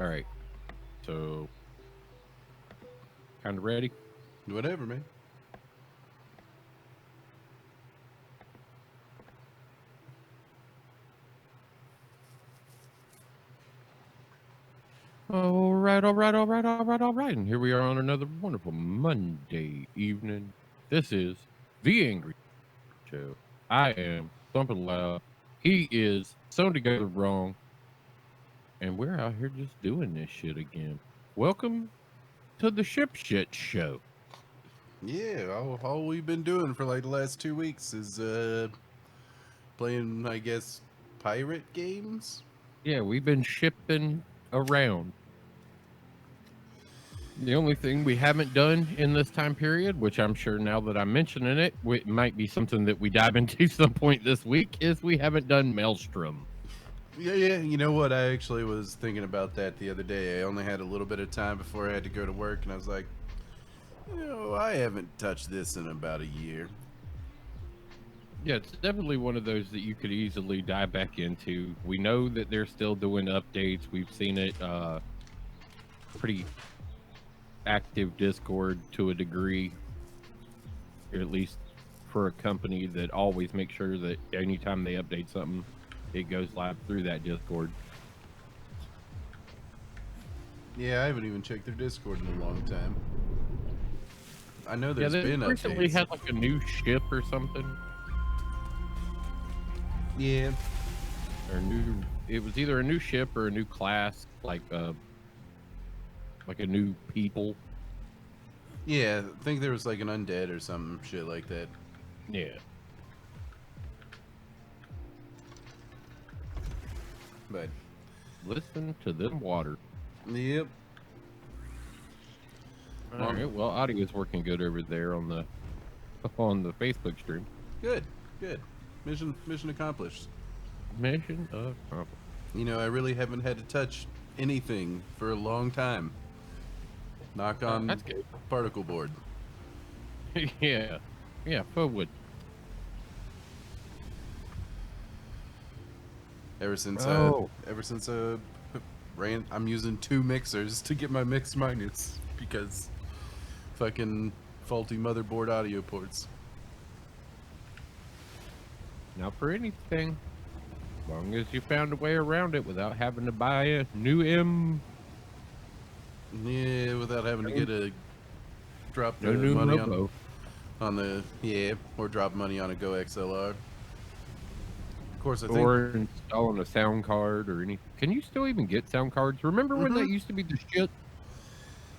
All right. So, kind of ready? Whatever, man. All right. And here we are on another wonderful Monday evening. This is the Angry Show. I am thumping loud. He is sewn together wrong. And we're out here just doing this shit again. Welcome to the Ship Shit Show. Yeah, all we've been doing for like the last 2 weeks is playing, I guess, pirate games. Yeah, we've been shipping around. The only thing we haven't done in this time period, which I'm sure now that I'm mentioning it, it might be something that we dive into some point this week, is we haven't done Maelstrom. Yeah. You know what? I actually was thinking about that the other day. I only had a little bit of time before I had to go to work, and I was like, I haven't touched this in about a year. Yeah, it's definitely one of those that you could easily dive back into. We know that they're still doing updates. We've seen it pretty active Discord to a degree, or at least for a company that always makes sure that anytime they update something, it goes live through that Discord. Yeah, I haven't even checked their Discord in a long time. I know there's they been recently updates. had like a new ship or something. Yeah. Or new, it was either a new ship or a new class, like a new people. Yeah, I think there was like an undead or some shit like that. Yeah. But Listen to them water. yep. All right. Well, audio is working good over there on the Facebook stream. Good. Mission accomplished. Mission accomplished. I really haven't had to touch anything for a long time. Knock on That's good. particle board. Yeah. Forward. Ever since I'm using 2 mixers to get my mix minus because fucking faulty motherboard audio ports. Not for anything. As long as you found a way around it without having to buy a new M. Yeah, without having to get a drop the No new money Mobo. on the or drop money on a Go XLR. Of course, I think. Or installing a sound card or anything. Can you still even get sound cards? Remember when that used to be the shit?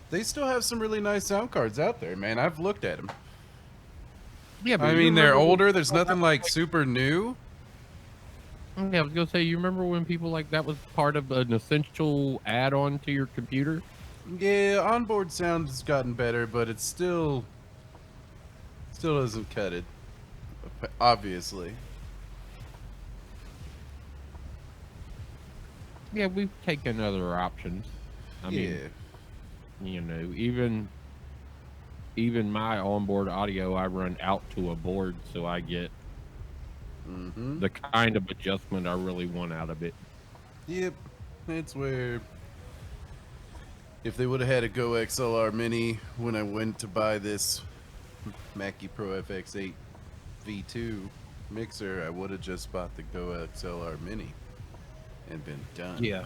They still have some really nice sound cards out there, man. I've looked at them. Yeah, but I mean, they're older. There's nothing like super new. Yeah, I was gonna say, you remember when people like that was part of an essential add-on to your computer? Yeah, onboard sound has gotten better, but it still doesn't cut it. Obviously. Yeah, we've taken other options. I mean, even my onboard audio, I run out to a board, so I get the kind of adjustment I really want out of it. Yep, that's where if they would have had a Go XLR Mini when I went to buy this Mackie Pro FX8 V2 mixer, I would have just bought the Go XLR Mini and been done. Yeah.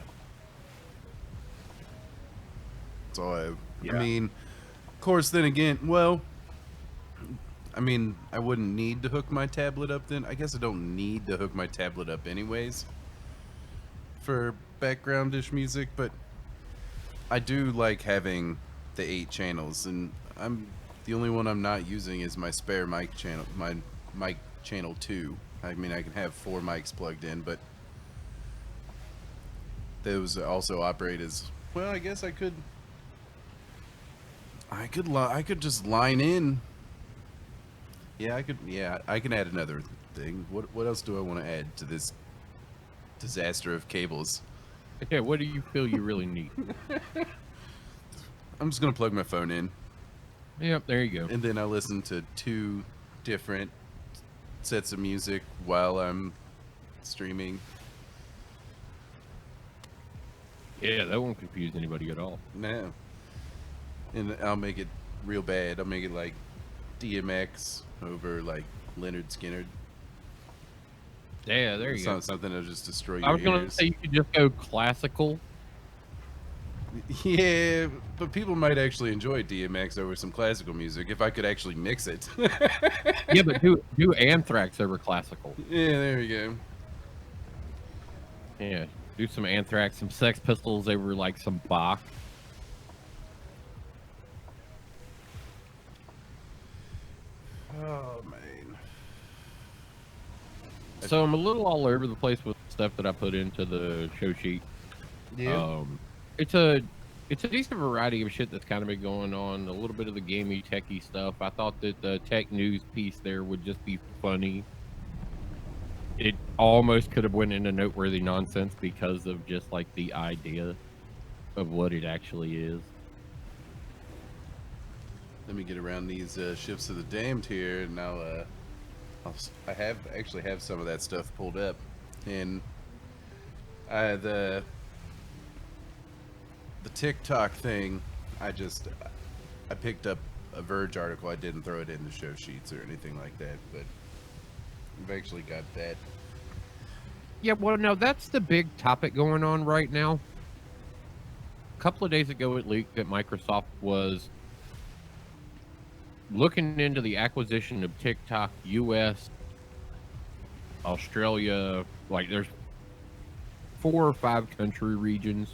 So I mean, of course, then again, well, I mean, I wouldn't need to hook my tablet up then. I guess I don't need to hook my tablet up anyways for background-ish music, but I do like having the 8 channels, and the only one I'm not using is my spare mic channel, my mic channel 2. I mean, I can have 4 mics plugged in, but those also operate as well. I guess I could just line in. Yeah, I can add another thing. What else do I want to add to this disaster of cables? Yeah, what do you feel you really need? I'm just gonna plug my phone in. Yep, there you go. And then I listen to 2 different sets of music while I'm streaming. Yeah, that won't confuse anybody at all. No. And I'll make it real bad. I'll make it like DMX over like Leonard Skinner. Yeah, there It's you go. not something that'll just destroy I your was gonna ears. say you could just go classical. Yeah, but people might actually enjoy DMX over some classical music if I could actually mix it. Yeah, but do Anthrax over classical. Yeah, there we go. Yeah, do some Anthrax, some Sex Pistols over like some Bach. Oh man. So I'm a little all over the place with stuff that I put into the show sheet. Yeah. It's a decent variety of shit that's kind of been going on. A little bit of the gamey, techie stuff. I thought that the tech news piece there would just be funny. It almost could have went into noteworthy nonsense because of just like the idea of what it actually is. Let me get around these shifts of the damned here, and I have some of that stuff pulled up, and the TikTok thing. I picked up a Verge article. I didn't throw it in the show sheets or anything like that, but I've actually got that. Yeah, well, no, that's the big topic going on right now. A couple of days ago, it leaked that Microsoft was looking into the acquisition of TikTok US, Australia. Like, there's 4 or 5 country regions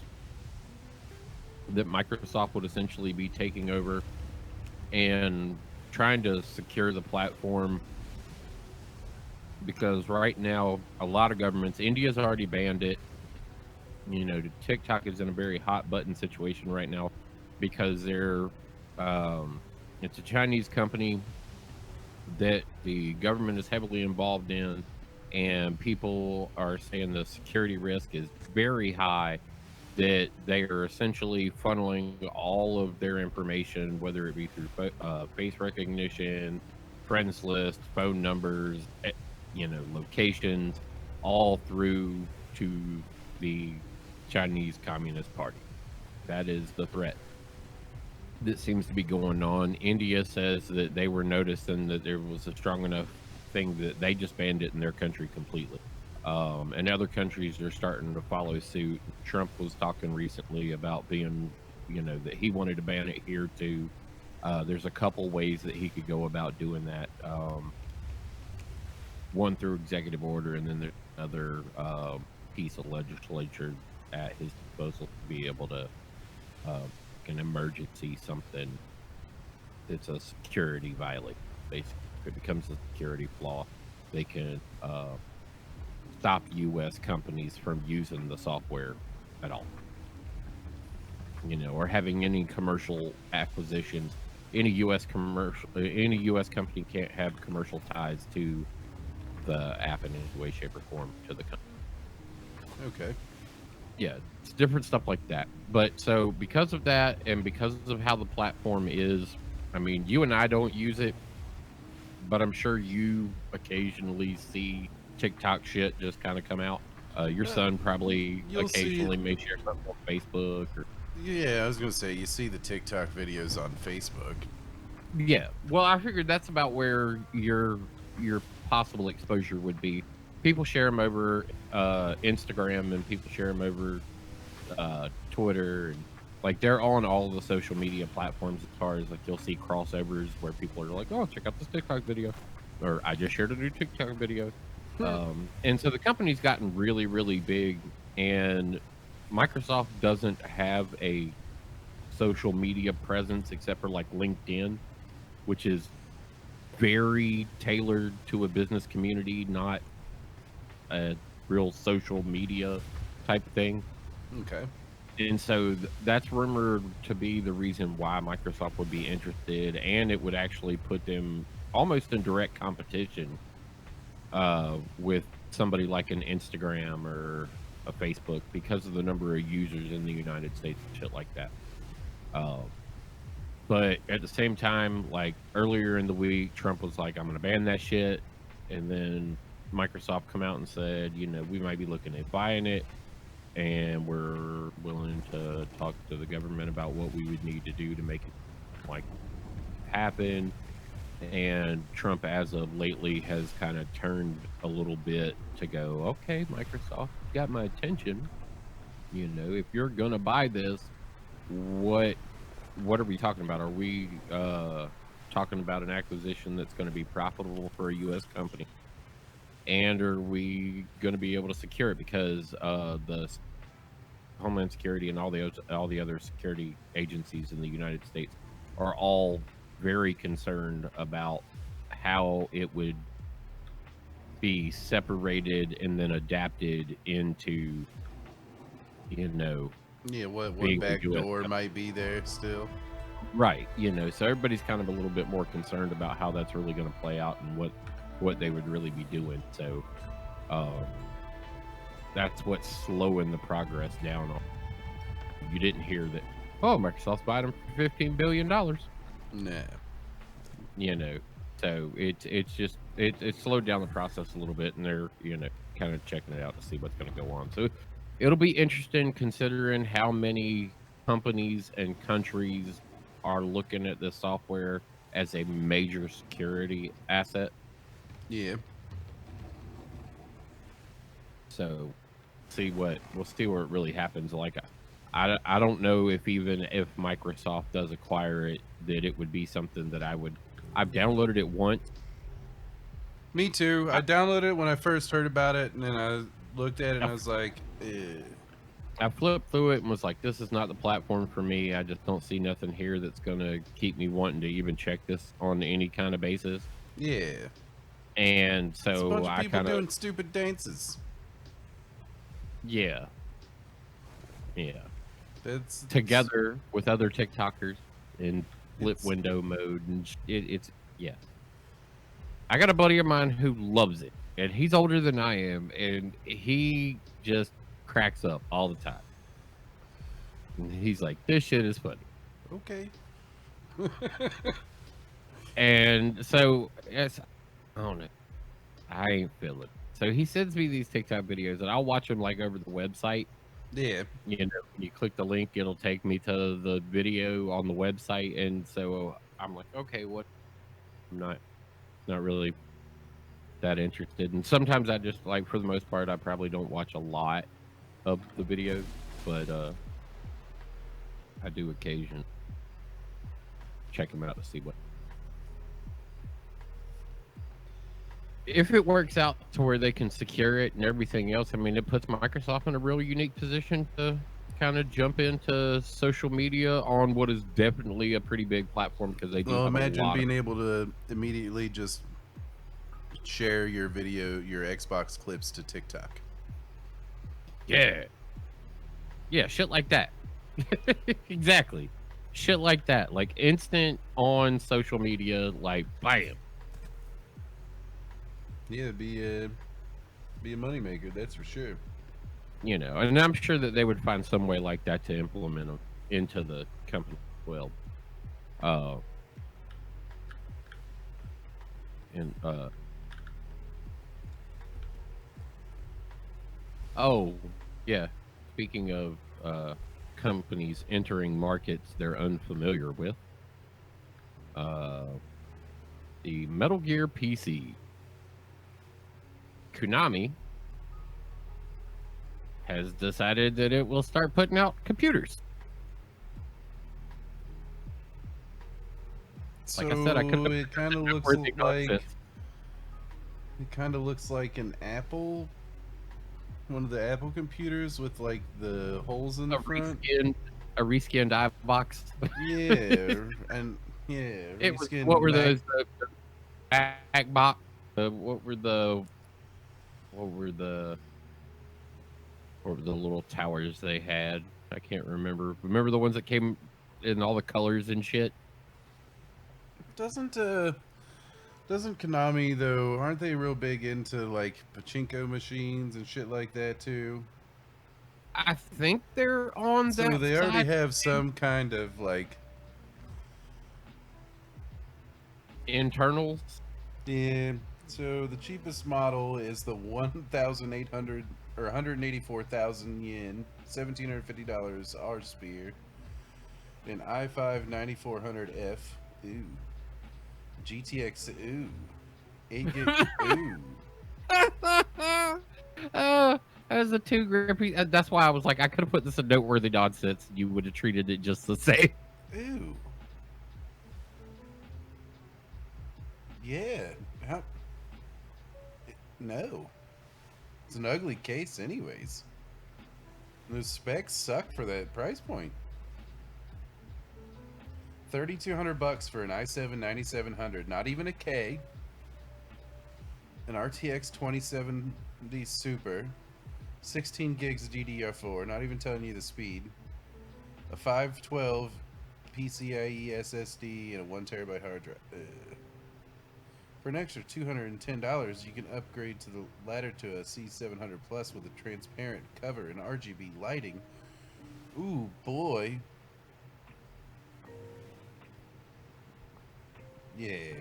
that Microsoft would essentially be taking over and trying to secure the platform. Because right now, a lot of governments, India's already banned it. You know, TikTok is in a very hot button situation right now because it's a Chinese company that the government is heavily involved in, and people are saying the security risk is very high, that they are essentially funneling all of their information, whether it be through face recognition, friends list, phone numbers, locations, all through to the Chinese Communist Party. That is the threat that seems to be going on. India says that they were noticing that there was a strong enough thing that they just banned it in their country completely. And other countries are starting to follow suit. Trump was talking recently about being, that he wanted to ban it here too. There's a couple ways that he could go about doing that. One through executive order, and then there's another piece of legislature at his disposal to be able to an emergency something that's a security violation. Basically, if it becomes a security flaw, they can stop U.S. companies from using the software at all. Or having any commercial acquisitions. Any U.S. company can't have commercial ties to the app in any way, shape, or form to the company. Okay. Yeah, it's different stuff like that. But so because of that, and because of how the platform is, I mean, you and I don't use it, but I'm sure you occasionally see TikTok shit just kind of come out. Your son probably occasionally may share something on Facebook. Yeah, I was gonna say you see the TikTok videos on Facebook. Yeah, well, I figured that's about where your possible exposure would be. People share them over Instagram, and people share them over Twitter, and like they're on all the social media platforms. As far as like you'll see crossovers where people are like, "Oh, check out this TikTok video," or "I just shared a new TikTok video." And so the company's gotten really, really big, and Microsoft doesn't have a social media presence except for like LinkedIn, which is very tailored to a business community, not a real social media type thing. Okay. And so that's rumored to be the reason why Microsoft would be interested, and it would actually put them almost in direct competition with somebody like an Instagram or a Facebook because of the number of users in the United States and shit like that. But at the same time, like earlier in the week, Trump was like, "I'm going to ban that shit," and then Microsoft come out and said, we might be looking at buying it. and we're willing to talk to the government about what we would need to do to make it like happen. And Trump, as of lately, has kind of turned a little bit to go, okay, Microsoft got my attention. You know, if you're gonna buy this, what are we talking about? Are we talking about an acquisition that's going to be profitable for a U.S. company? And are we going to be able to secure it? Because the Homeland Security and all the other security agencies in the United States are all very concerned about how it would be separated and then adapted into, you know, Yeah, what being a back US door company. might be there still? Right, you know, so everybody's kind of a little bit more concerned about how that's really going to play out and what they would really be doing. So um, that's what's slowing the progress down. You didn't hear that, oh, Microsoft's buying them for $15 billion. Nah. You know, so it's just it's slowed down the process a little bit, and they're, you know, kind of checking it out to see what's going to go on. So it'll be interesting considering how many companies and countries are looking at this software as a major security asset. Yeah. So we'll see where it really happens. Like I don't know if even if Microsoft does acquire it, that it would be something that I've downloaded it once. Me too. I downloaded it when I first heard about it, and then I looked at it and I I was like, eh. I flipped through it and was like, this is not the platform for me. I just don't see nothing here that's going to keep me wanting to even check this on any kind of basis. Yeah. And It's a so bunch of I people kind of, doing stupid dances. yeah, yeah, That's together with other TikTokers in flip It's- window mode. And it's, yeah. I got a buddy of mine who loves it, and he's older than I am, and he just cracks up all the time. And he's like, this shit is funny. okay. And so, yes, I don't know. I ain't feeling it. So he sends me these TikTok videos, and I'll watch them like over the website. Yeah. You know, when you click the link, it'll take me to the video on the website, and so I'm like, okay, what? I'm not really that interested. And sometimes I just like, for the most part, I probably don't watch a lot of the videos, but I do occasionally check them out to see what. If it works out to where they can secure it and everything else, I mean, it puts Microsoft in a real unique position to kind of jump into social media on what is definitely a pretty big platform, because they do Well, have a imagine lot being able to immediately just share your video, your Xbox clips to TikTok. yeah, shit like that. Exactly, shit like that, like instant on social media, like bam. Yeah, be a moneymaker, that's for sure. You know, and I'm sure that they would find some way like that to implement them into the company as well. Uh, and oh yeah, speaking of companies entering markets they're unfamiliar with, uh, the Metal Gear PC, Konami has decided that it will start putting out computers. So Like I said, I could have it kind of looks worthy like concepts. an Apple, one of the Apple computers with like the holes in a the front. reskinned iBox. Yeah, and yeah, It was, reskin what were Mac. those? The back box. What were the little towers they had? I can't remember. Remember the ones that came in all the colors and shit? Doesn't Konami though? Aren't they real big into like pachinko machines and shit like that too? I think they're on So that they already side. have some kind of like, Internals. yeah, So the cheapest model is the 1,800 or 184,000 yen, $1,750 R Spear, an i5 9400F. Ooh. GTX. Ooh. 8 gig. Ooh. That was a two grippy. That's why I was like, I could have put this in noteworthy nonsense. You would have treated it just the same. Ooh. Yeah. How? No. It's an ugly case, anyways. Those specs suck for that price point. $3,200 for an i7 9700, not even a K. An RTX 2070 Super, 16 gigs DDR4, not even telling you the speed. A 512 PCIe SSD and a 1 terabyte hard drive. For an extra $210, you can upgrade to the ladder to a C700 Plus with a transparent cover and RGB lighting. Ooh, boy. Yeah.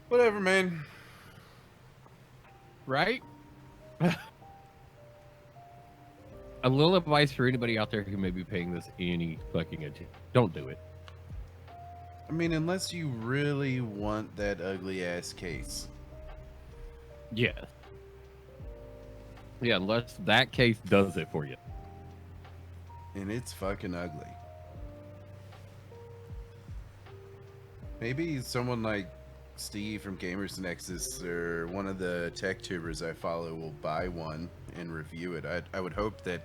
Whatever, man. Right? A little advice for anybody out there who may be paying this any fucking attention. Don't do it. I mean, unless you really want that ugly ass case. Yes. Yeah, unless that case does it for you. And it's fucking ugly. Maybe someone like Steve from Gamers Nexus or one of the tech tubers I follow will buy one and review it. I would hope that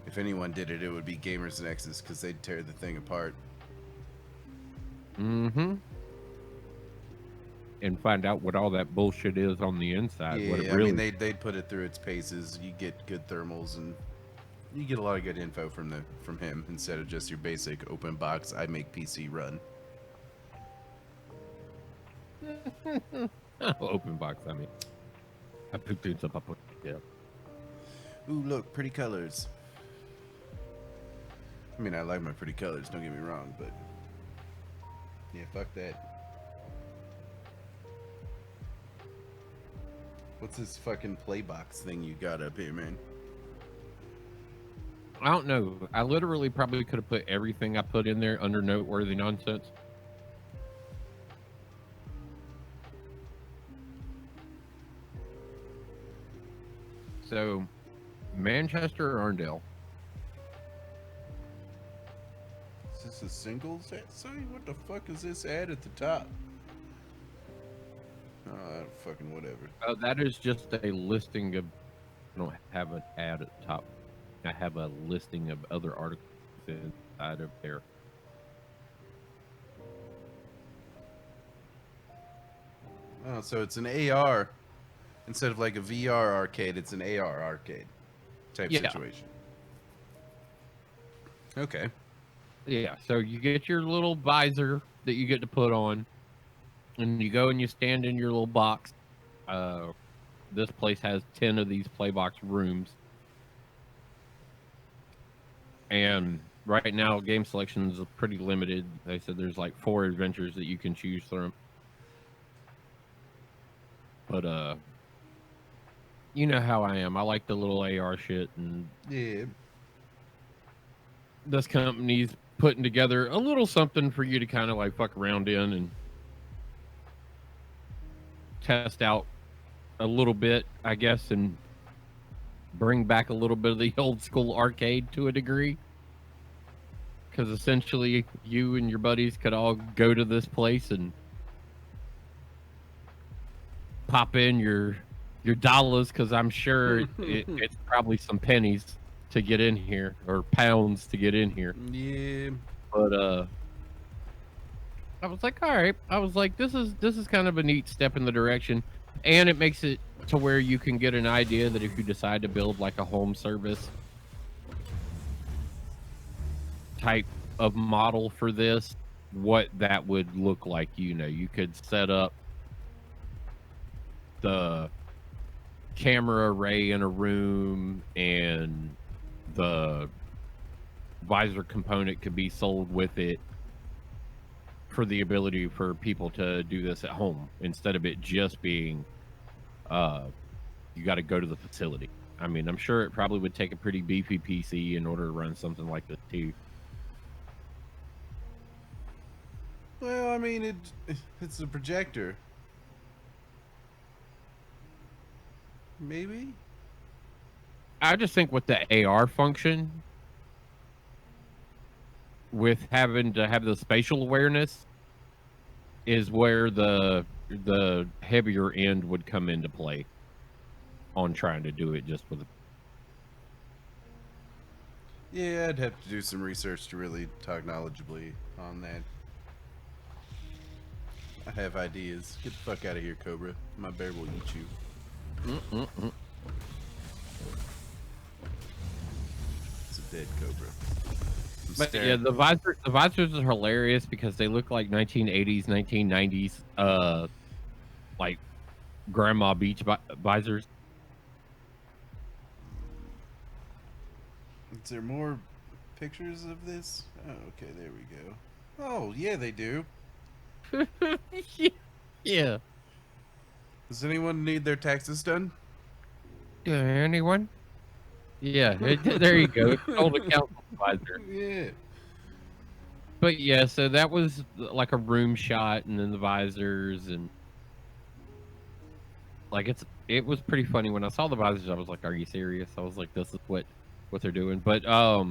if anyone did it, it would be Gamers Nexus because they'd tear the thing apart. Mm-hmm. And find out what all that bullshit is on the inside. Yeah, what it really... I mean, they'd put it through its paces. You get good thermals and you get a lot of good info from him instead of just your basic open box I make PC run. Open box, I mean. I put things up. Yeah. Ooh, look, pretty colors. I mean, I like my pretty colors, don't get me wrong, but yeah, fuck that. What's this fucking playbox thing you got up here, man? I don't know. I literally probably could have put everything I put in there under noteworthy nonsense. So, Manchester or Arndale? Is this a singles site? What the fuck is this ad at the top? Oh, fucking whatever. That is just a listing of... I don't have an ad at the top. I have a listing of other articles inside of there. Oh, so it's an AR. Instead of like a VR arcade, it's an AR arcade type situation. Okay. Yeah, so you get your little visor that you get to put on, and you go and you stand in your little box. This place has 10 of these playbox rooms. And right now, game selection is pretty limited. They said there's like 4 adventures that you can choose from. But, you know how I am. I like the little AR shit, and yeah, this company's putting together a little something for you to kind of like fuck around in and test out a little bit, I guess, and bring back a little bit of the old school arcade to a degree. Because essentially, you and your buddies could all go to this place and pop in your dollars, because I'm sure it's probably some pennies to get in here, or pounds to get in here. Yeah. But I was like, all right. I was like, this is kind of a neat step in the direction, and it makes it to where you can get an idea that if you decide to build like a home service type of model for this, what that would look like. You know, you could set up the camera array in a room, and the visor component could be sold with it for the ability for people to do this at home instead of it just being you got to go to the facility. I mean, I'm sure it probably would take a pretty beefy PC in order to run something like this too. Well, I mean, it's a projector. Maybe? I just think with the AR function, with having to have the spatial awareness, is where the heavier end would come into play on trying to do it just with. Yeah, I'd have to do some research to really talk knowledgeably on that. I have ideas. Get the fuck out of here, Cobra. My bear will eat you. It's a dead cobra. But yeah, the visors are hilarious because they look like 1980s, 1990s, like grandma beach visors. Is there more pictures of this? Oh, okay, there we go. Oh, yeah, they do. Yeah. Does anyone need their taxes done? Anyone? Yeah, there you go. It's called a council visor. Yeah. But yeah, so that was like a room shot, and then the visors, and like it was pretty funny when I saw the visors. I was like, "Are you serious?" I was like, "This is what they're doing." But I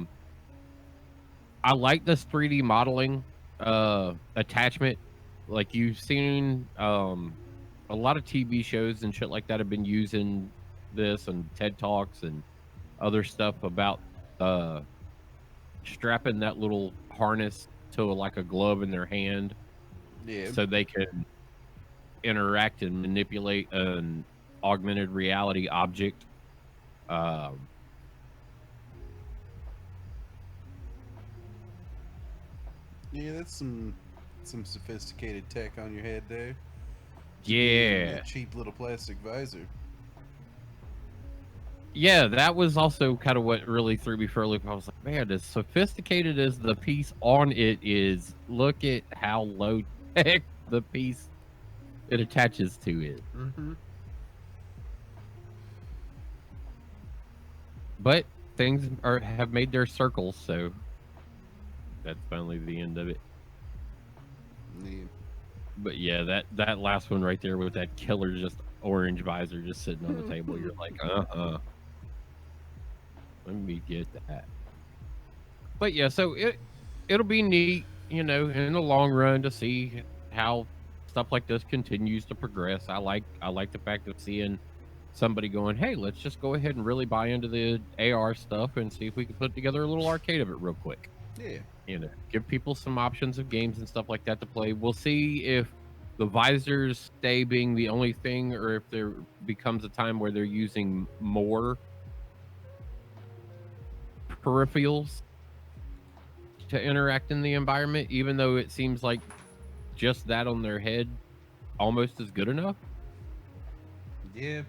like this 3D modeling attachment. Like you've seen a lot of TV shows and shit like that have been using this, and TED Talks and other stuff about strapping that little harness to like a glove in their hand, Yeah. so they can interact and manipulate an augmented reality object. Yeah, that's some sophisticated tech on your head there. Yeah. That cheap little plastic visor. Yeah, that was also kind of what really threw me for a loop. I was like, man, as sophisticated as the piece on it is, look at how low tech the piece it attaches to is. Mm-hmm. But things have made their circles, so that's finally the end of it. Yeah. But yeah, that last one right there with that killer just orange visor just sitting on the table, you're like, let me get that. But yeah, so it'll be neat, in the long run to see how stuff like this continues to progress. I like the fact of seeing somebody going, hey, let's just go ahead and really buy into the AR stuff and see if we can put together a little arcade of it real quick. Yeah. Give people some options of games and stuff like that to play. We'll see if the visors stay being the only thing, or if there becomes a time where they're using more peripherals to interact in the environment, even though it seems like just that on their head almost is good enough. Yeah.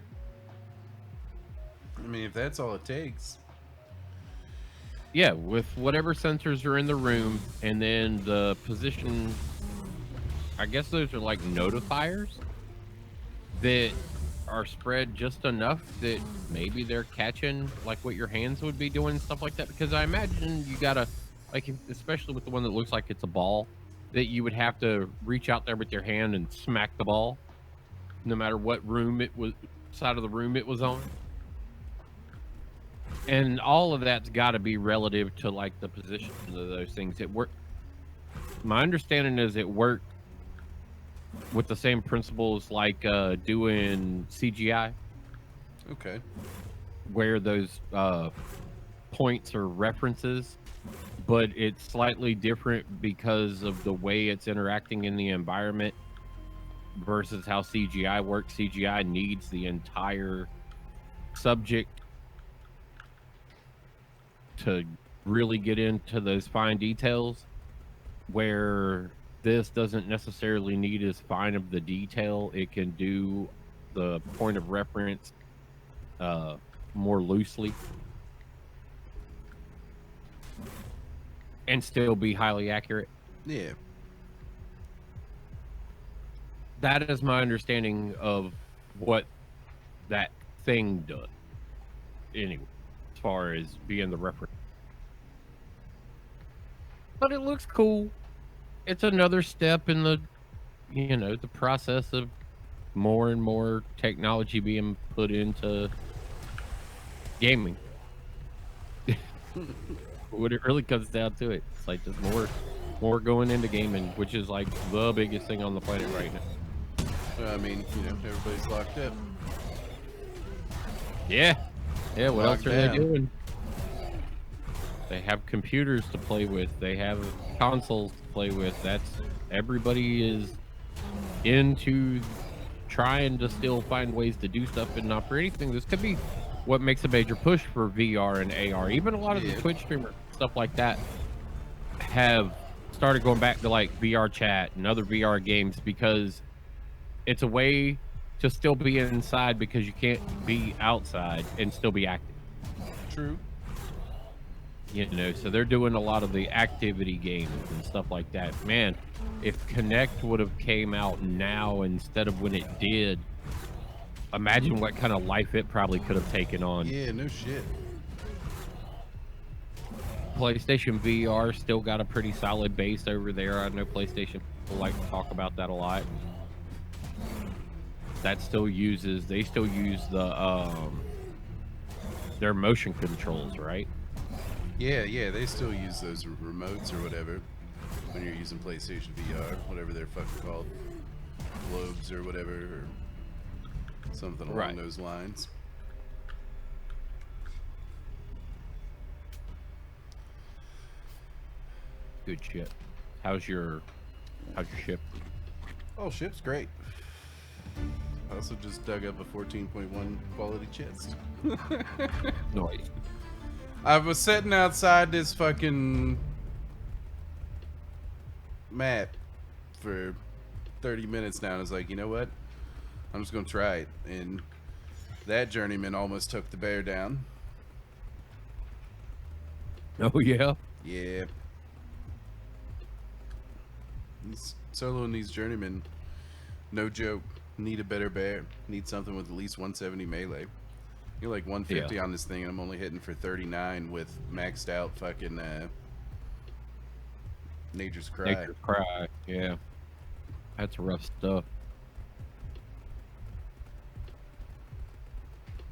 I mean, if that's all it takes. Yeah, with whatever sensors are in the room, and then the position, I guess those are like notifiers that are spread just enough that maybe they're catching like what your hands would be doing, stuff like that. Because I imagine you gotta, like, especially with the one that looks like it's a ball, that you would have to reach out there with your hand and smack the ball, no matter what side of the room it was on. And all of that's got to be relative to like the position of those things. My understanding is it worked with the same principles like doing CGI. Okay. Where those points are references, but it's slightly different because of the way it's interacting in the environment versus how CGI works. CGI needs the entire subject to really get into those fine details, where this doesn't necessarily need as fine of the detail. It can do the point of reference more loosely and still be highly accurate. Yeah. That is my understanding of what that thing does. Anyway, as far as being the reference, but it looks cool. It's another step in the, the process of more and more technology being put into gaming. What it really comes down to, it's like just more going into gaming, which is like the biggest thing on the planet right now. I mean, everybody's locked up. Yeah. Yeah, what else Locked are they down. doing? They have computers to play with. They have consoles to play with. Everybody is into trying to still find ways to do stuff, and not for anything. This could be what makes a major push for VR and AR. Even a lot of the Twitch streamers, stuff like that, have started going back to like VR chat and other VR games because it's a way to still be inside because you can't be outside and still be active. True. So they're doing a lot of the activity games and stuff like that. Man, if Connect would have came out now instead of when it did, imagine what kind of life it probably could have taken on. Yeah, no shit. PlayStation VR still got a pretty solid base over there. I know PlayStation people like to talk about that a lot. They still use the their motion controls, right? Yeah, they still use those remotes or whatever when you're using PlayStation VR, whatever they're fucking called, globes or whatever, or something along those lines. Good shit. How's your ship? Oh, ship's great. I also just dug up a 14.1 quality chest. Nice. I was sitting outside this fucking map for 30 minutes now, and I was like, you know what? I'm just gonna try it. And that journeyman almost took the bear down. Oh, yeah? Yeah. Soloing these journeymen, no joke, need a better bear. Need something with at least 170 melee. You're like 150 on this thing, and I'm only hitting for 39 with maxed out fucking Nature's Cry. Nature's Cry, yeah. That's rough stuff.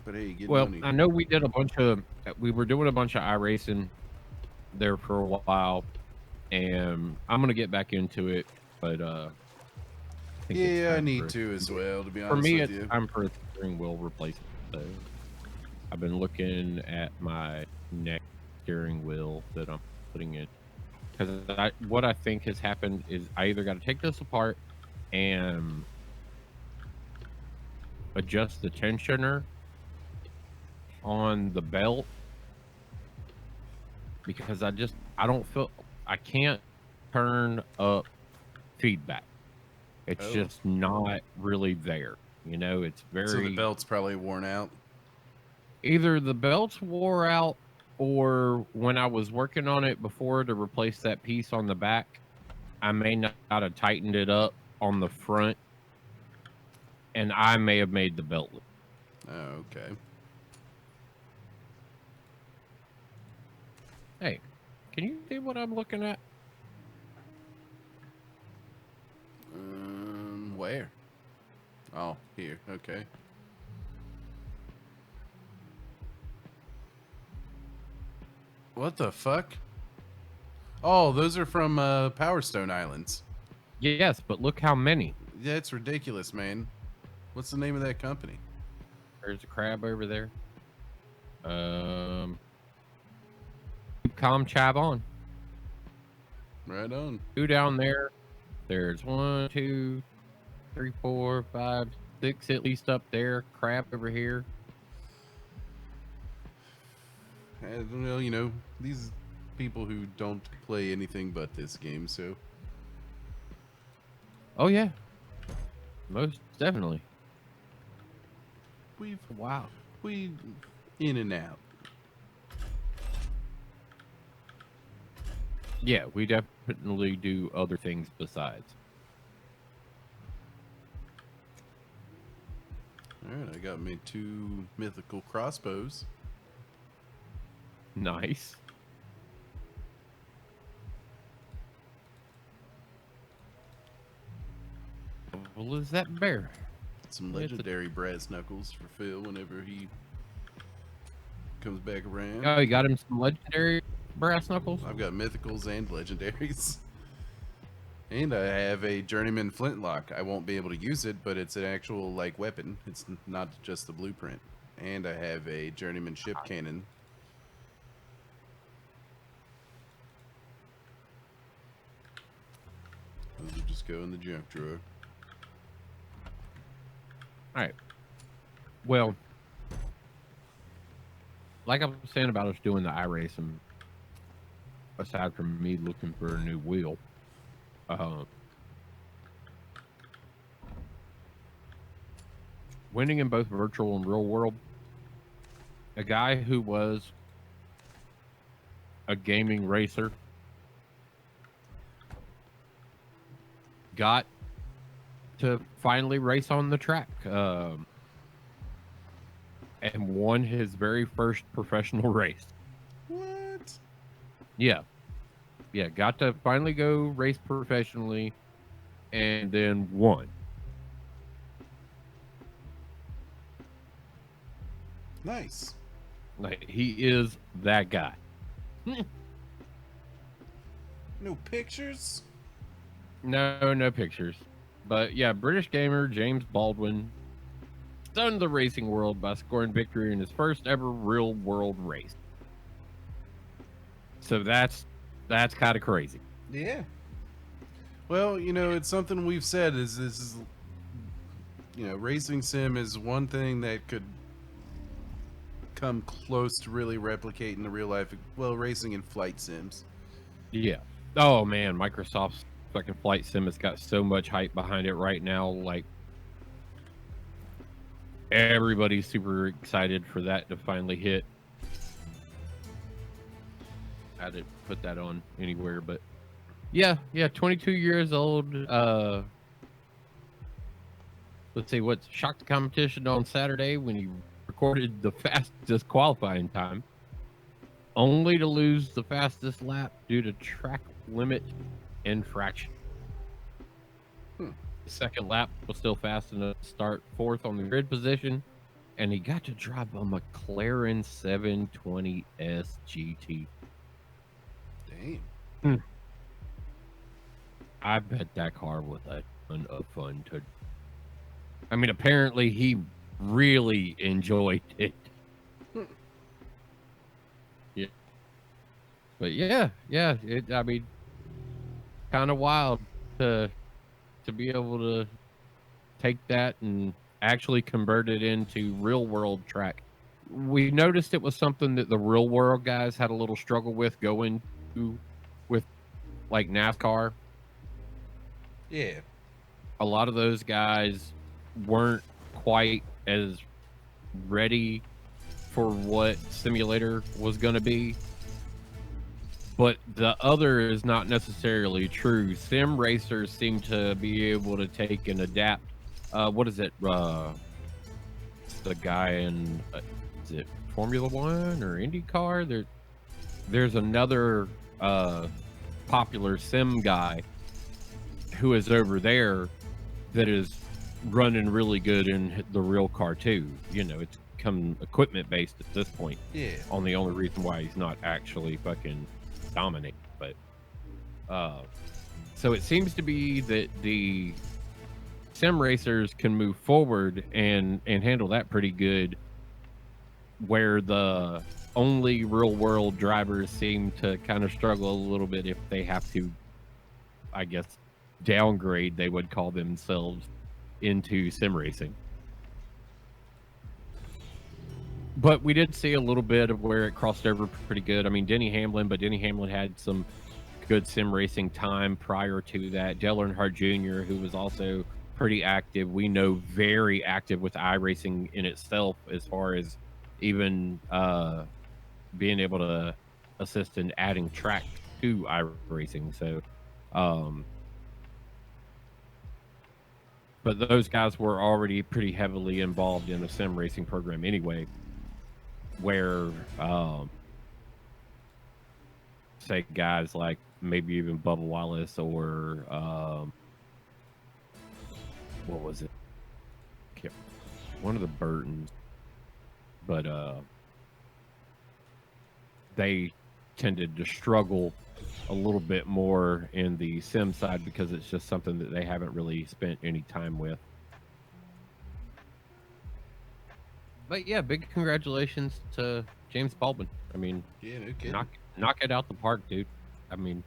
But hey, you get well, money. I know we were doing a bunch of iRacing there for a while, and I'm gonna get back into it, but I need to as well, to be honest with you. For me, it's time for a steering wheel replacement. So I've been looking at my next steering wheel that I'm putting in, because what I think has happened is I either got to take this apart and adjust the tensioner on the belt, because I can't turn up feedback. It's just not really there. It's very... So the belt's probably worn out? Either the belt's wore out, or when I was working on it before to replace that piece on the back, I may not have tightened it up on the front, and I may have made the belt loose. Oh, okay. Hey, can you see what I'm looking at? Where? Oh, here. Okay. What the fuck? Oh, those are from Power Stone Islands. Yes, but look how many. Yeah, it's ridiculous, man. What's the name of that company? There's a crab over there. Calm Chab on. Right on. 2 down there. There's 1, 2, 3, 4, 5, 6 at least up there. Crap over here. Well, these people who don't play anything but this game, so. Oh yeah, most definitely. We in and out. Yeah, we definitely do other things besides. All right, I got me 2 mythical crossbows. Nice. Well, is that bear? Some legendary brass knuckles for Phil whenever he comes back around. Oh, you got him some legendary brass knuckles? I've got mythicals and legendaries. And I have a journeyman flintlock. I won't be able to use it, but it's an actual like weapon. It's not just the blueprint. And I have a journeyman ship cannon. Those will just go in the junk drawer. All right. Well, like I was saying about us doing the iRacing, aside from me looking for a new wheel, winning in both virtual and real world, a guy who was a gaming racer got to finally race on the track and won his very first professional race. What? Yeah, got to finally go race professionally and then won. Nice. Like, he is that guy. No pictures? No pictures. But yeah, British gamer James Baldwin stunned the racing world by scoring victory in his first ever real world race. So that's kind of crazy. Yeah. Well, you know, it's something we've said is you know, racing sim is one thing that could come close to really replicating the real life, well, racing and flight sims. Yeah. Oh man, Microsoft's fucking flight sim has got so much hype behind it right now. Like, everybody's super excited for that to finally hit. I didn't put that on anywhere, but yeah, 22 years old. Let's see, what shocked the competition on Saturday when he recorded the fastest qualifying time, only to lose the fastest lap due to track limit infraction. The second lap was still fast enough to start fourth on the grid position, and he got to drive a McLaren 720S GT. Damn. I bet that car was a ton of fun to. I mean, apparently he really enjoyed it. Yeah. But yeah, I mean, kind of wild to be able to take that and actually convert it into real world track. We noticed it was something that the real world guys had a little struggle with going to with like NASCAR. Yeah. A lot of those guys weren't quite as ready for what simulator was going to be. But the other is not necessarily true. Sim racers seem to be able to take and adapt. What is it? The guy in is it Formula One or IndyCar? There's another popular sim guy who is over there that is running really good in the real car too. You know, it's become equipment based at this point. Yeah. On the only reason why he's not actually fucking dominate, but so it seems to be that the sim racers can move forward and handle that pretty good, where the only real world drivers seem to kind of struggle a little bit if they have to, I guess, downgrade, they would call themselves, into sim racing. But we did see a little bit of where it crossed over pretty good. I mean, Denny Hamlin had some good sim racing time prior to that. Dale Earnhardt Jr., who was also pretty active, we know very active with iRacing in itself, as far as even being able to assist in adding track to iRacing. So, but those guys were already pretty heavily involved in a sim racing program anyway, where say guys like maybe even Bubba Wallace or what was it? One of the Burtons, but they tended to struggle a little bit more in the sim side because it's just something that they haven't really spent any time with. But yeah, big congratulations to James Baldwin. I mean, Yeah, no kidding. knock it out the park, dude. I mean,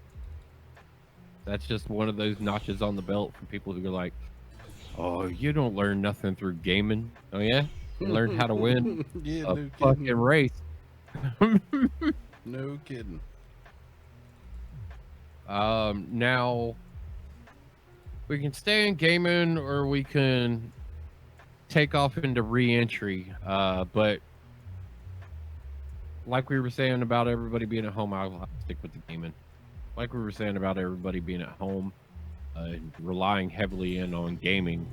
that's just one of those notches on the belt for people who are like, "Oh, you don't learn nothing through gaming." Oh yeah, you learned how to win Yeah, a no fucking kidding. race. No kidding. Now we can stay in gaming or we can take off into re-entry. But like we were saying about everybody being at home, I'll stick with the gaming. Like we were saying about everybody being at home, relying heavily in on gaming,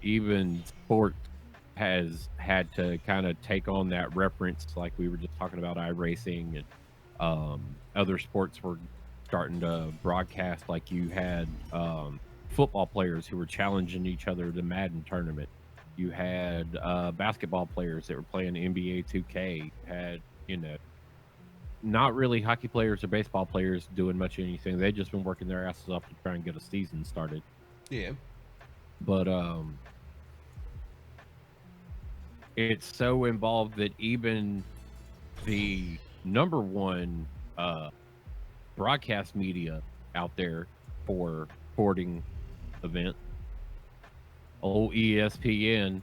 even sports has had to kind of take on that reference. Like we were just talking about iRacing and other sports were starting to broadcast. Like you had football players who were challenging each other to Madden tournament. You had basketball players that were playing NBA 2K. You had, you know, not really hockey players or baseball players doing much of anything. They've just been working their asses off to try and get a season started. Yeah. But it's so involved that even the number one broadcast media out there for sporting event, old ESPN,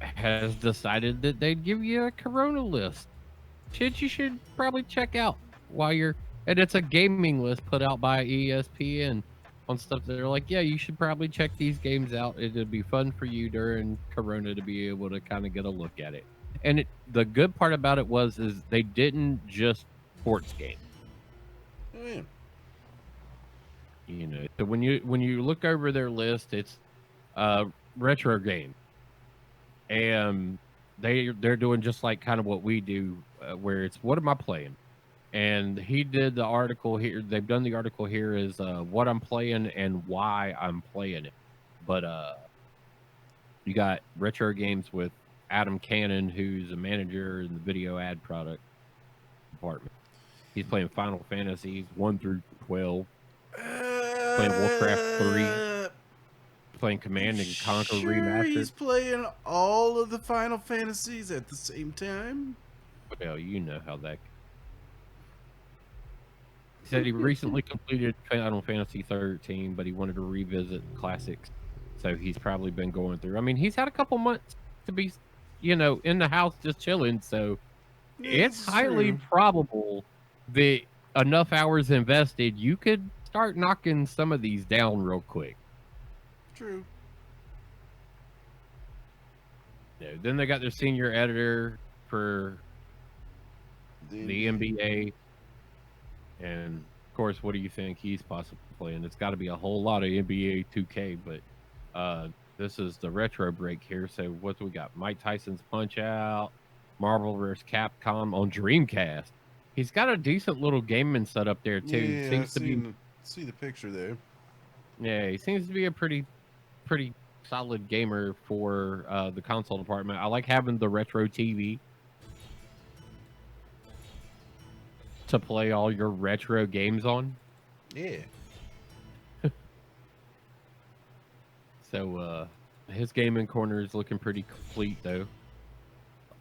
has decided that they'd give you a Corona list. Shit you should probably check out while you're, and it's a gaming list put out by ESPN on stuff that are like, yeah, you should probably check these games out. It'd be fun for you during Corona to be able to kind of get a look at it. And the good part about it is they didn't just sports game. Oh, yeah. You know, so when you look over their list, it's retro game, and they're doing just like kind of what we do, where it's what am I playing? And he did the article here. They've done the article here is what I'm playing and why I'm playing it. But you got retro games with Adam Cannon, who's a manager in the video ad product department. He's playing Final Fantasies 1 through 12, playing Warcraft 3, playing Command and Conquer Sure, Remastered. he's playing all of the Final Fantasies at the same time. Well, you know how that. He said he recently completed Final Fantasy 13, but he wanted to revisit classics. So he's probably been going through. I mean, he's had a couple months to be, you know, in the house just chilling. So it's highly probable that enough hours invested, you could start knocking some of these down real quick. True. You know, then they got their senior editor for the NBA. And of course, what do you think he's possibly playing? It's got to be a whole lot of NBA 2K, but this is the retro break here. So what do we got? Mike Tyson's Punch Out, Marvel vs. Capcom on Dreamcast. He's got a decent little gaming setup there too. Yeah, Seems to be see the picture there. Yeah, he seems to be a pretty solid gamer for the console department. I like having the retro TV to play all your retro games on. Yeah. So his gaming corner is looking pretty complete though.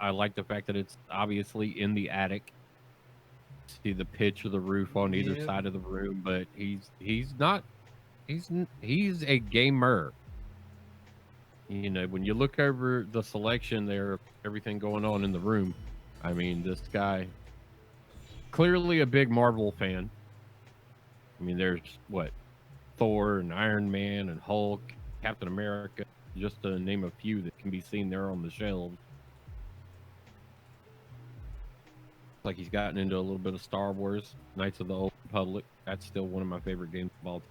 I like the fact that it's obviously in the attic. See the pitch of the roof on either side of the room, but he's a gamer. You know, when you look over the selection there, everything going on in the room, I mean, this guy clearly a big Marvel fan. I mean, there's what Thor and Iron Man and Hulk, Captain America, just to name a few that can be seen there on the shelves. Like he's gotten into a little bit of Star Wars, Knights of the Old Republic. That's still one of my favorite games of all time.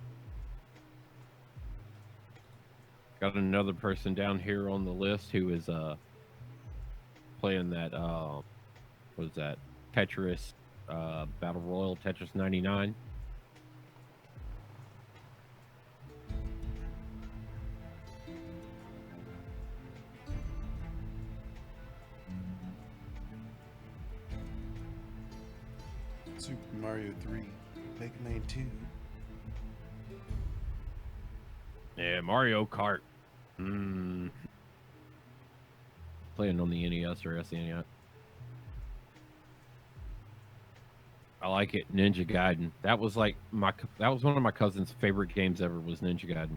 Got another person down here on the list who is playing that what is that? Tetris Battle Royal Tetris 99. Super Mario 3, Mega Man 2. Yeah, Mario Kart. Playing on the NES or SNES. I like it. Ninja Gaiden. That was like that was one of my cousin's favorite games ever. Was Ninja Gaiden.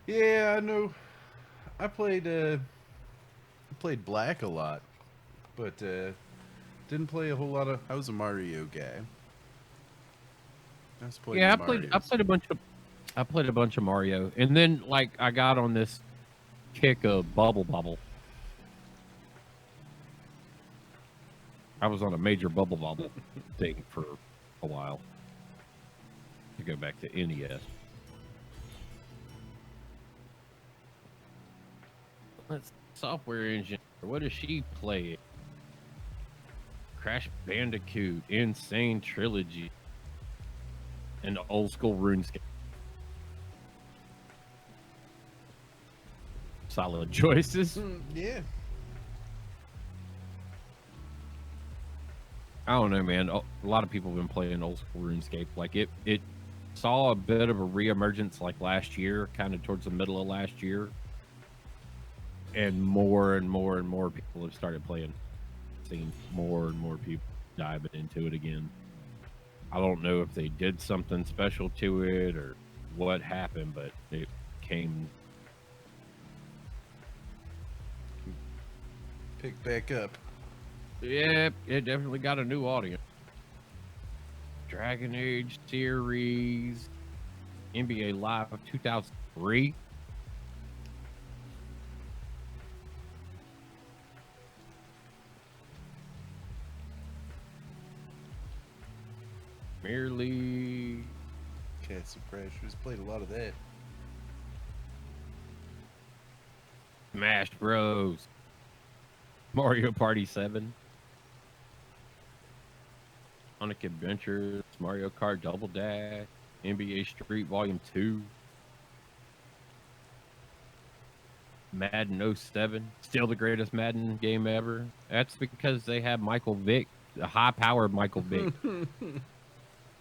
Yeah, I know. I played Black a lot, but didn't play a whole lot of. I was a Mario guy. I was playing Yeah, Marios. I played a bunch of Mario, and then like I got on this kick of Bubble. I was on a major Bubble thing for a while. To go back to NES. Let's software engineer. What does she play? Crash Bandicoot, Insane Trilogy, and old school RuneScape. Solid choices. Yeah. I don't know, man. A lot of people have been playing old school RuneScape. Like it saw a bit of a reemergence like last year, kind of towards the middle of last year. And more people have started playing. Seen more and more people diving into it again. I don't know if they did something special to it or what happened, but it came. Pick back up. Yeah, it definitely got a new audience. Dragon Age series, NBA Live of 2003. Premier League. Castle Crashers. Played a lot of that. Smash Bros. Mario Party 7. Sonic Adventures. Mario Kart Double Dash. NBA Street Volume 2. Madden 07. Still the greatest Madden game ever. That's because they have Michael Vick, the high-powered Michael Vick.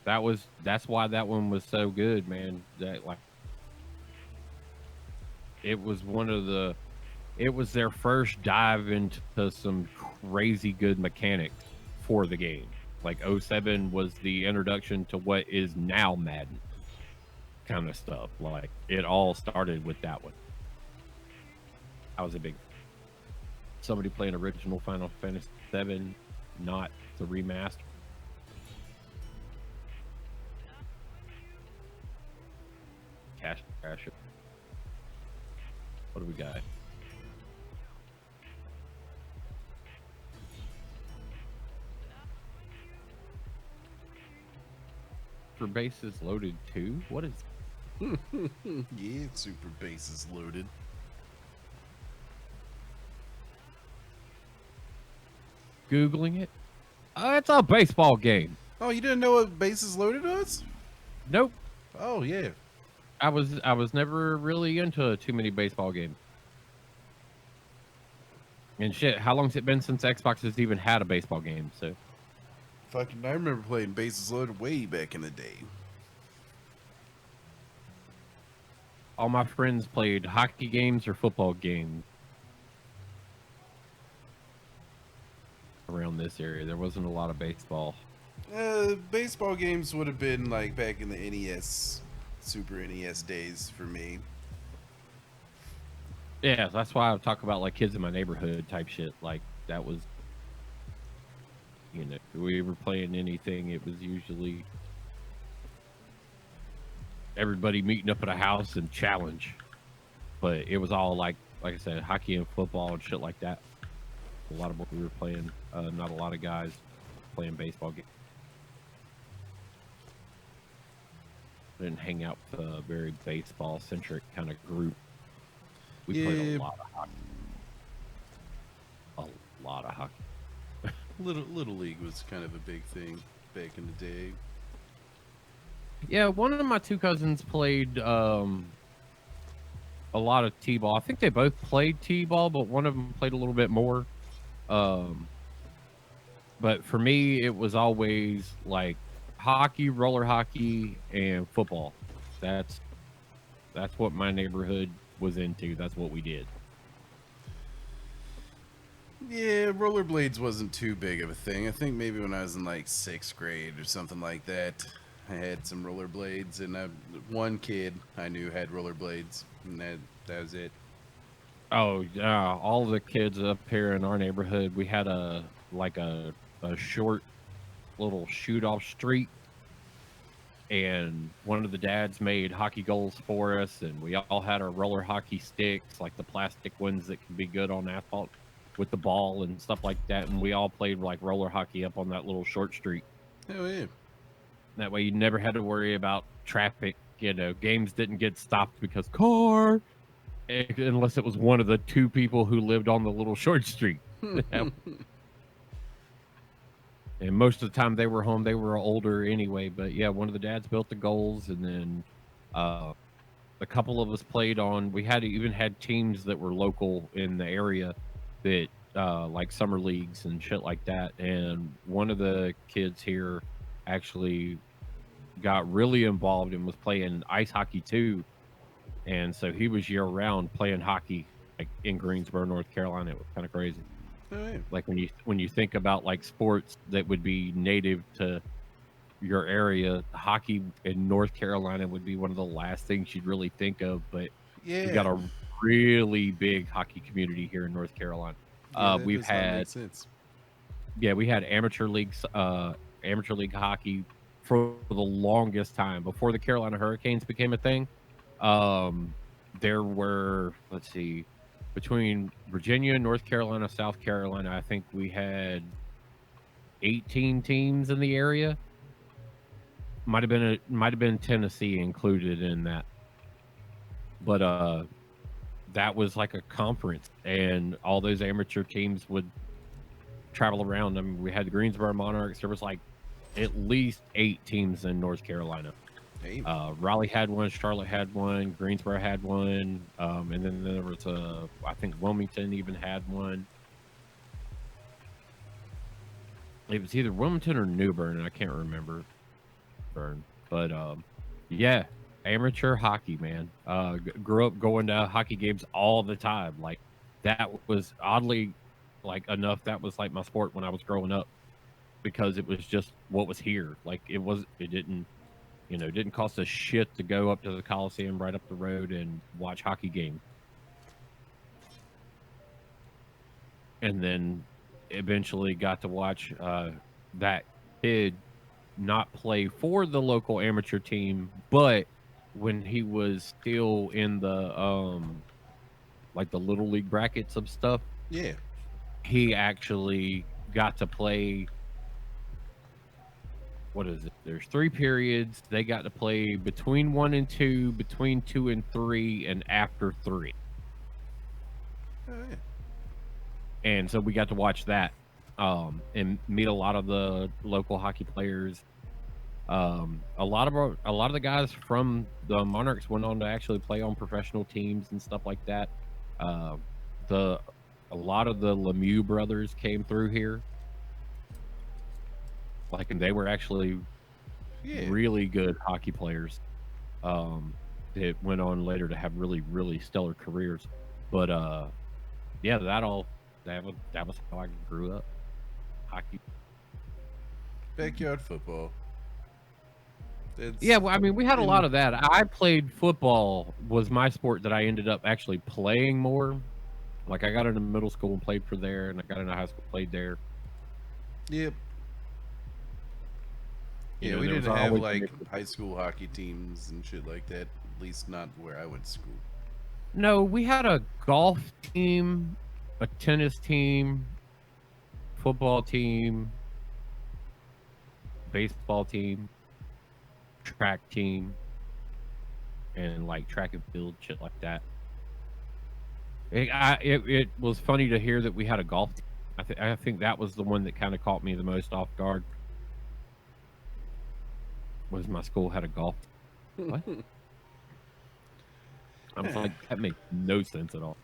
That's why that one was so good, man. That like it was their first dive into some crazy good mechanics for the game. Like 07 was the introduction to what is now Madden kind of stuff. Like it all started with that one. I was a big somebody playing original Final Fantasy 7, not the remaster. Cash Crasher. What do we got? For bases loaded 2? What is Yeah, Super Bases Loaded. Googling it? It's a baseball game. Oh, you didn't know what Bases Loaded was? Nope. Oh, yeah. I was never really into too many baseball games. And shit, how long's it been since Xbox has even had a baseball game? So Fucking, I remember playing Bases Loaded way back in the day. all my friends played hockey games or football games around this area. There wasn't a lot of baseball. Baseball games would have been like back in the NES, Super NES days for me. Yeah, that's why I talk about like kids in my neighborhood type shit. Like that was, you know, if we were playing anything, it was usually everybody meeting up at a house and challenge. But it was all like I said, hockey and football and shit like that. A lot of what we were playing, not a lot of guys playing baseball games. didn't hang out with a very baseball centric kind of group. We played Yeah, a lot of hockey. A lot of hockey. little league was kind of a big thing back in the day. Yeah, one of my two cousins played a lot of t-ball. I think they both played t-ball, but one of them played a little bit more. Um, but for me, it was always like hockey, roller hockey, and football. That's that's what my neighborhood was into. That's what we did. Yeah, rollerblades wasn't too big of a thing. I think maybe when I was in like 6th grade or something like that, I had some rollerblades, and one kid I knew had rollerblades, and that was it. Oh yeah, all the kids up here in our neighborhood, we had a short little shoot off street, and one of the dads made hockey goals for us, and we all had our roller hockey sticks, like the plastic ones that can be good on asphalt with the ball and stuff like that, and we all played like roller hockey up on that little short street. Hell yeah. That way you never had to worry about traffic. Games didn't get stopped because car, unless it was one of the two people who lived on the little short street. And most of the time they were home, they were older anyway. But yeah, one of the dads built the goals, and then uh, a couple of us played on. We had even had teams that were local in the area that like summer leagues and shit like that. And one of the kids here actually got really involved and was playing ice hockey too. And so he was year round playing hockey like in Greensboro, North Carolina. It was kind of crazy. Oh yeah. Like when you think about like sports that would be native to your area, hockey in North Carolina would be one of the last things you'd really think of. But we got Yeah. a really big hockey community here in North Carolina. Yeah, that We've does not had make sense. we had amateur league hockey for the longest time before the Carolina Hurricanes became a thing. Um, there were, let's see, between Virginia, North Carolina, South Carolina, I think we had 18 teams in the area. Might have been Tennessee included in that. But that was like a conference, and all those amateur teams would travel around. I mean, we had the Greensboro Monarchs. There was like at least 8 teams in North Carolina. Hey. Raleigh had one, Charlotte had one, Greensboro had one, and then there was I think Wilmington even had one. It was either Wilmington or New Bern, and I can't remember. But yeah, amateur hockey, man. Grew up going to hockey games all the time. Like that was oddly, like enough. That was like my sport when I was growing up because it was just what was here. Like it didn't. It didn't cost a shit to go up to the Coliseum right up the road and watch hockey games. And then eventually got to watch that kid not play for the local amateur team, but when he was still in the like the little league brackets of stuff, Yeah. he actually got to play. What is it? There's 3 periods. They got to play between 1 and 2, between 2 and 3, and after 3. Oh yeah. And so we got to watch that and meet a lot of the local hockey players. A lot of the guys from the Monarchs went on to actually play on professional teams and stuff like that. A lot of the Lemieux brothers came through here. Like, and they were actually really good hockey players. That went on later to have really, really stellar careers. But yeah, that was how I grew up. Hockey. Backyard football. Yeah, well, I mean, we had a lot of that. I played football was my sport that I ended up actually playing more. Like I got into middle school and played for there, and I got into high school, played there. Yep. Yeah, we didn't have like high school hockey teams and shit like that. At least not where I went to school. No, we had a golf team, a tennis team, football team, baseball team, track team. and like track and field shit like that. It was funny to hear that we had a golf team. I think that was the one that kind of caught me the most off guard. Was my school had a golf team. What? I was like, that makes no sense at all.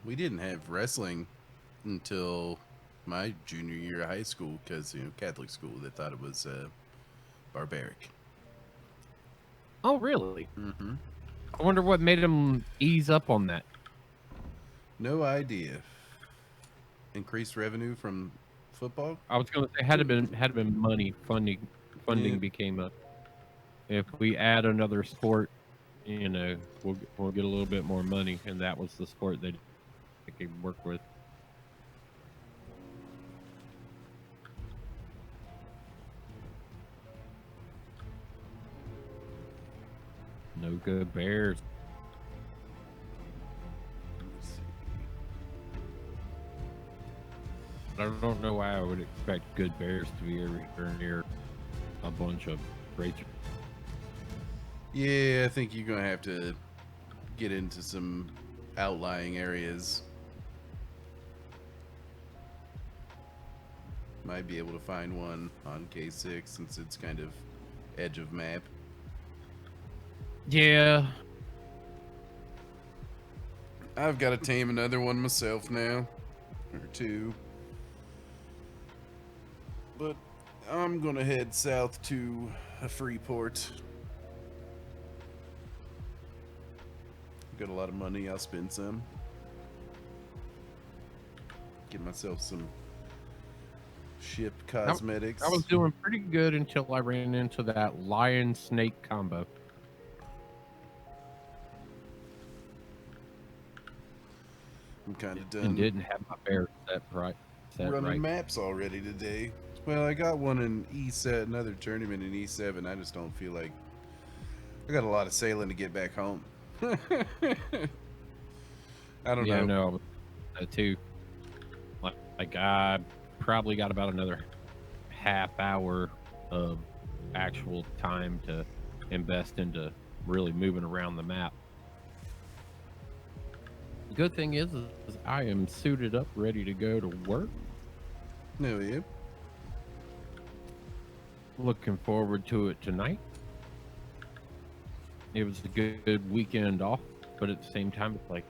We didn't have wrestling until my junior year of high school because, Catholic school, they thought it was barbaric. Oh, really? Mm-hmm. I wonder what made them ease up on that. No idea. Increased revenue from football? I was going to say had it been money funding became a. If we add another sport, we'll get a little bit more money, and that was the sport that they could work with. No good Bears. I don't know why I would expect good Bears to be everywhere near a bunch of great. Yeah, I think you're going to have to get into some outlying areas. Might be able to find one on K6 since it's kind of edge of map. Yeah. I've got to tame another one myself now. Or two. But I'm going to head south to a Freeport. Got a lot of money, I'll spend some. Get myself some ship cosmetics. I was doing pretty good until I ran into that lion snake combo. I'm kind of done. And didn't have my bear set right. Running maps already today. Well, I got one in E7, another tournament in E7. I just don't feel like I got a lot of sailing to get back home. I don't know. Yeah, no, too. Like I probably got about another half hour of actual time to invest into really moving around the map. The good thing is I am suited up, ready to go to work. No, yeah. Looking forward to it tonight. It was a good weekend off, but at the same time, it's like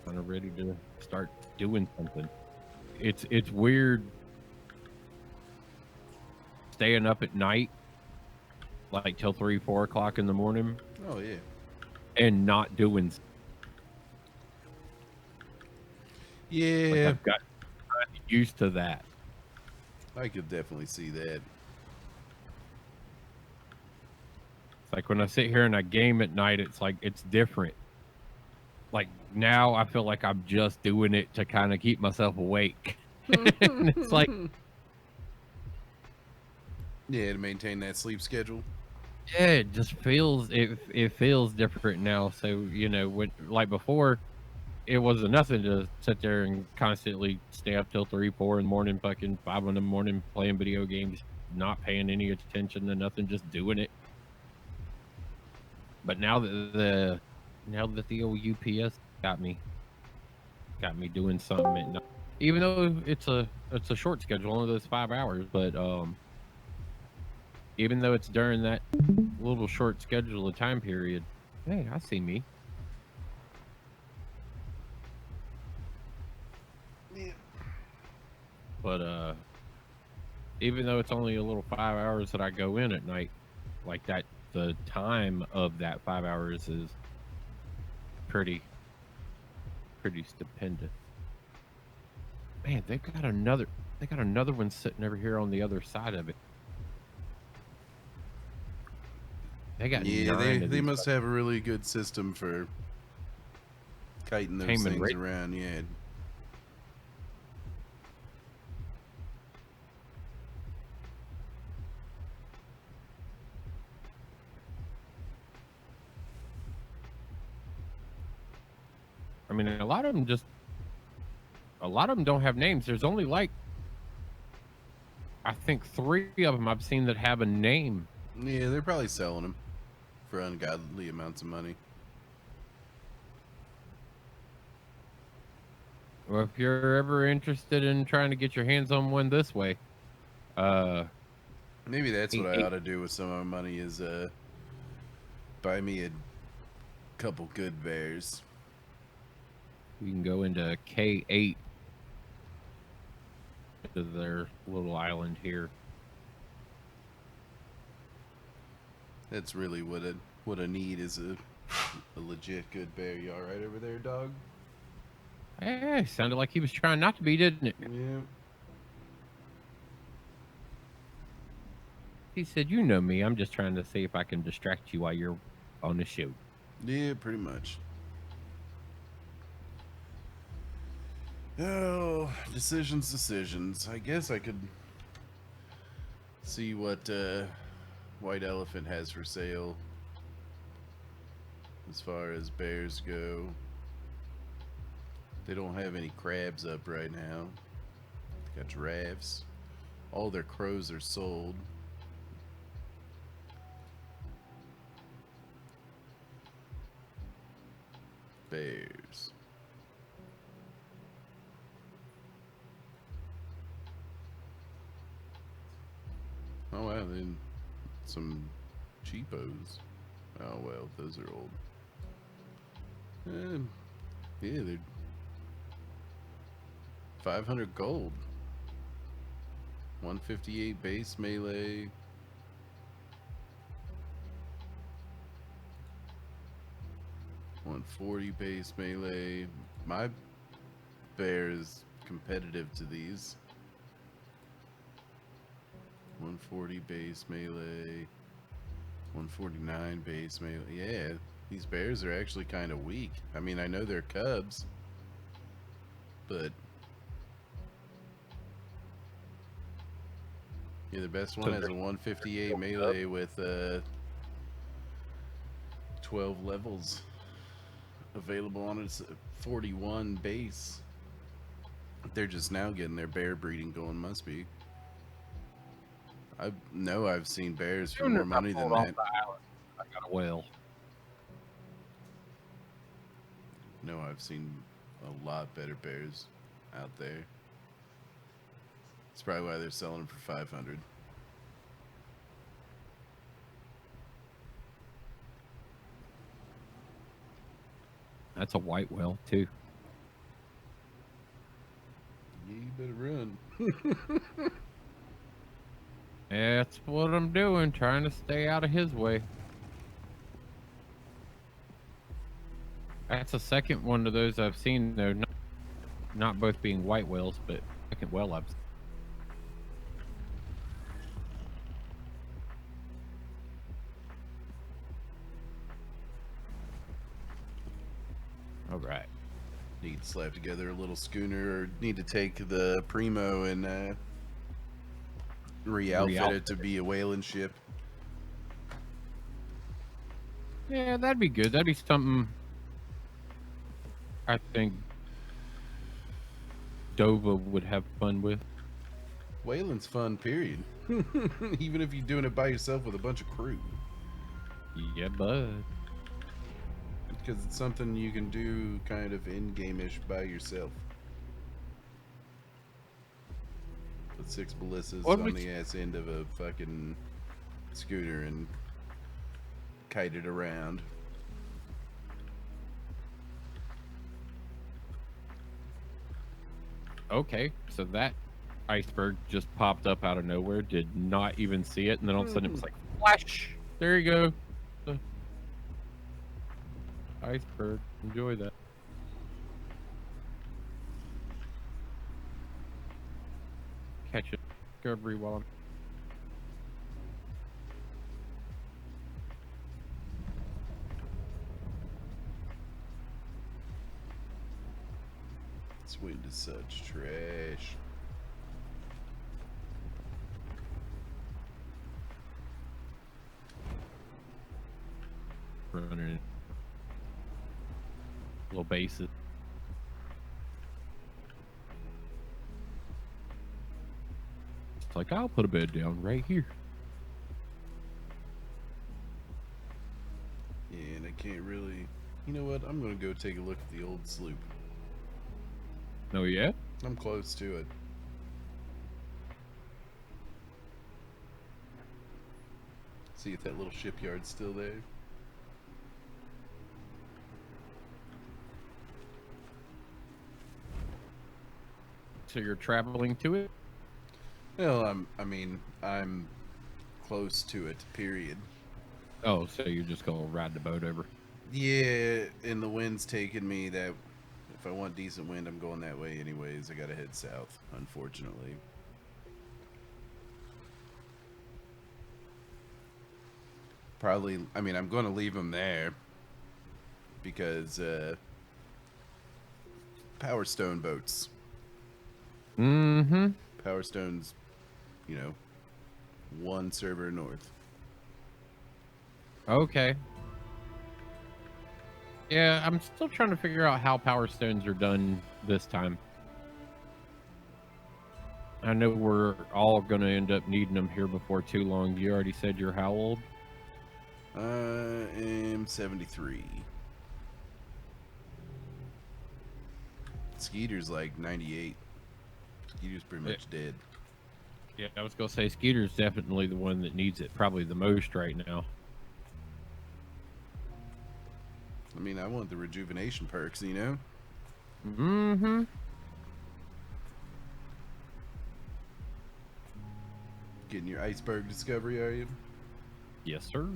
kind of ready to start doing something. It's weird staying up at night, like till 3-4 o'clock in the morning. Oh yeah. And not doing. Yeah. Like I've got used to that. I could definitely see that. It's like when I sit here and I game at night, it's like it's different. Like now I feel like I'm just doing it to kind of keep myself awake. And it's like, yeah, to maintain that sleep schedule. yeah, it just feels it feels different now. So like before, it wasn't nothing to sit there and constantly stay up till 3-4 in the morning, fucking 5 in the morning playing video games, not paying any attention to nothing, just doing it. But now that the old UPS got me doing something at night. Even though it's a short schedule, only those 5 hours, but even though it's during that little short schedule of time period, hey, I see me. Yeah. But even though it's only a little 5 hours that I go in at night, like that, the time of that 5 hours is pretty stupendous. Man, they got another one sitting over here on the other side of it. They got they must have a really good system for kiting those things around. Yeah. I mean, a lot of them don't have names. There's only like, I think 3 of them I've seen that have a name. Yeah, they're probably selling them. for ungodly amounts of money. Well, if you're ever interested in trying to get your hands on one this way, maybe that's what I Hey. ought to do with some of my money is buy me a couple good bears. you can go into K8 to their little island here. That's really what I need is a legit good bear. You all right over there, dog? Hey, sounded like he was trying not to be, didn't it? Yeah. He said, "You know me. I'm just trying to see if I can distract you while you're on the show." Yeah, pretty much. Oh, decisions. I guess I could see what White Elephant has for sale as far as bears go. They don't have any crabs up right now. They got giraffes. All their crows are sold. Bears. Oh wow, then some cheapos. Oh well, those are old. Yeah, they're 500 gold. 158 base melee. $140 base melee. My bear is competitive to these. 140 base melee. 149 base melee. Yeah, these bears are actually kind of weak. I mean, I know they're cubs, but yeah, the best one has a 158 melee with 12 levels available on its 41 base. They're just now getting their bear breeding going, must be. I know I've seen bears for more money than that. I got a whale. No, I've seen a lot better bears out there. That's probably why they're selling them for 500. That's a white whale too. Yeah, you better run. That's what I'm doing, trying to stay out of his way. That's the second one of those I've seen, though. Not both being white whales, but second whale I've seen. All right. Need to slap together a little schooner, or need to take the Primo and re-outfit it to be a whaling ship. Yeah, that'd be good. That'd be something I think Dova would have fun with. Whaling's fun, period. Even if you're doing it by yourself with a bunch of crew. Yeah, bud. Because it's something you can do kind of in-game-ish by yourself. Put 6 ballistas on the ass end of a fucking scooter and kite it around. Okay, so that iceberg just popped up out of nowhere. Did not even see it, and then all of a sudden it was like flash. There you go. The iceberg. Enjoy that. Catch it. Discovery while I'm. This wind is such trash. Running it. Little bases. It's like, I'll put a bed down right here. can't really... You know what? I'm going to go take a look at the old sloop. No, yeah? I'm close to it. See if that little shipyard's still there. So you're traveling to it? Well, I'm close to it, period. Oh, so you're just gonna ride the boat over? Yeah, and the wind's taking me that... If I want decent wind, I'm going that way anyways. I gotta head south, unfortunately. Probably, I mean, I'm going to leave them there because Power Stone boats. Mm-hmm. Power Stone's, you know, one server north. Okay. Yeah, I'm still trying to figure out how Power Stones are done this time. I know we're all going to end up needing them here before too long. You already said you're how old? I am 73. Skeeter's like 98. Skeeter's pretty much dead. Yeah, I was going to say Skeeter's definitely the one that needs it probably the most right now. I mean, I want the rejuvenation perks, you know? Mm-hmm. Getting your iceberg discovery, are you? Yes, sir.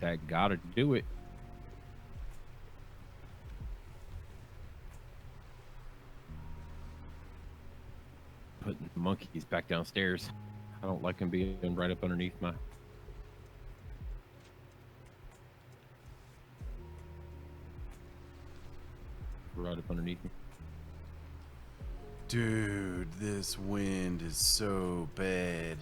That gotta do it. Putting the monkeys back downstairs. I don't like them being right up underneath my... Right up underneath me. Dude, this wind is so bad.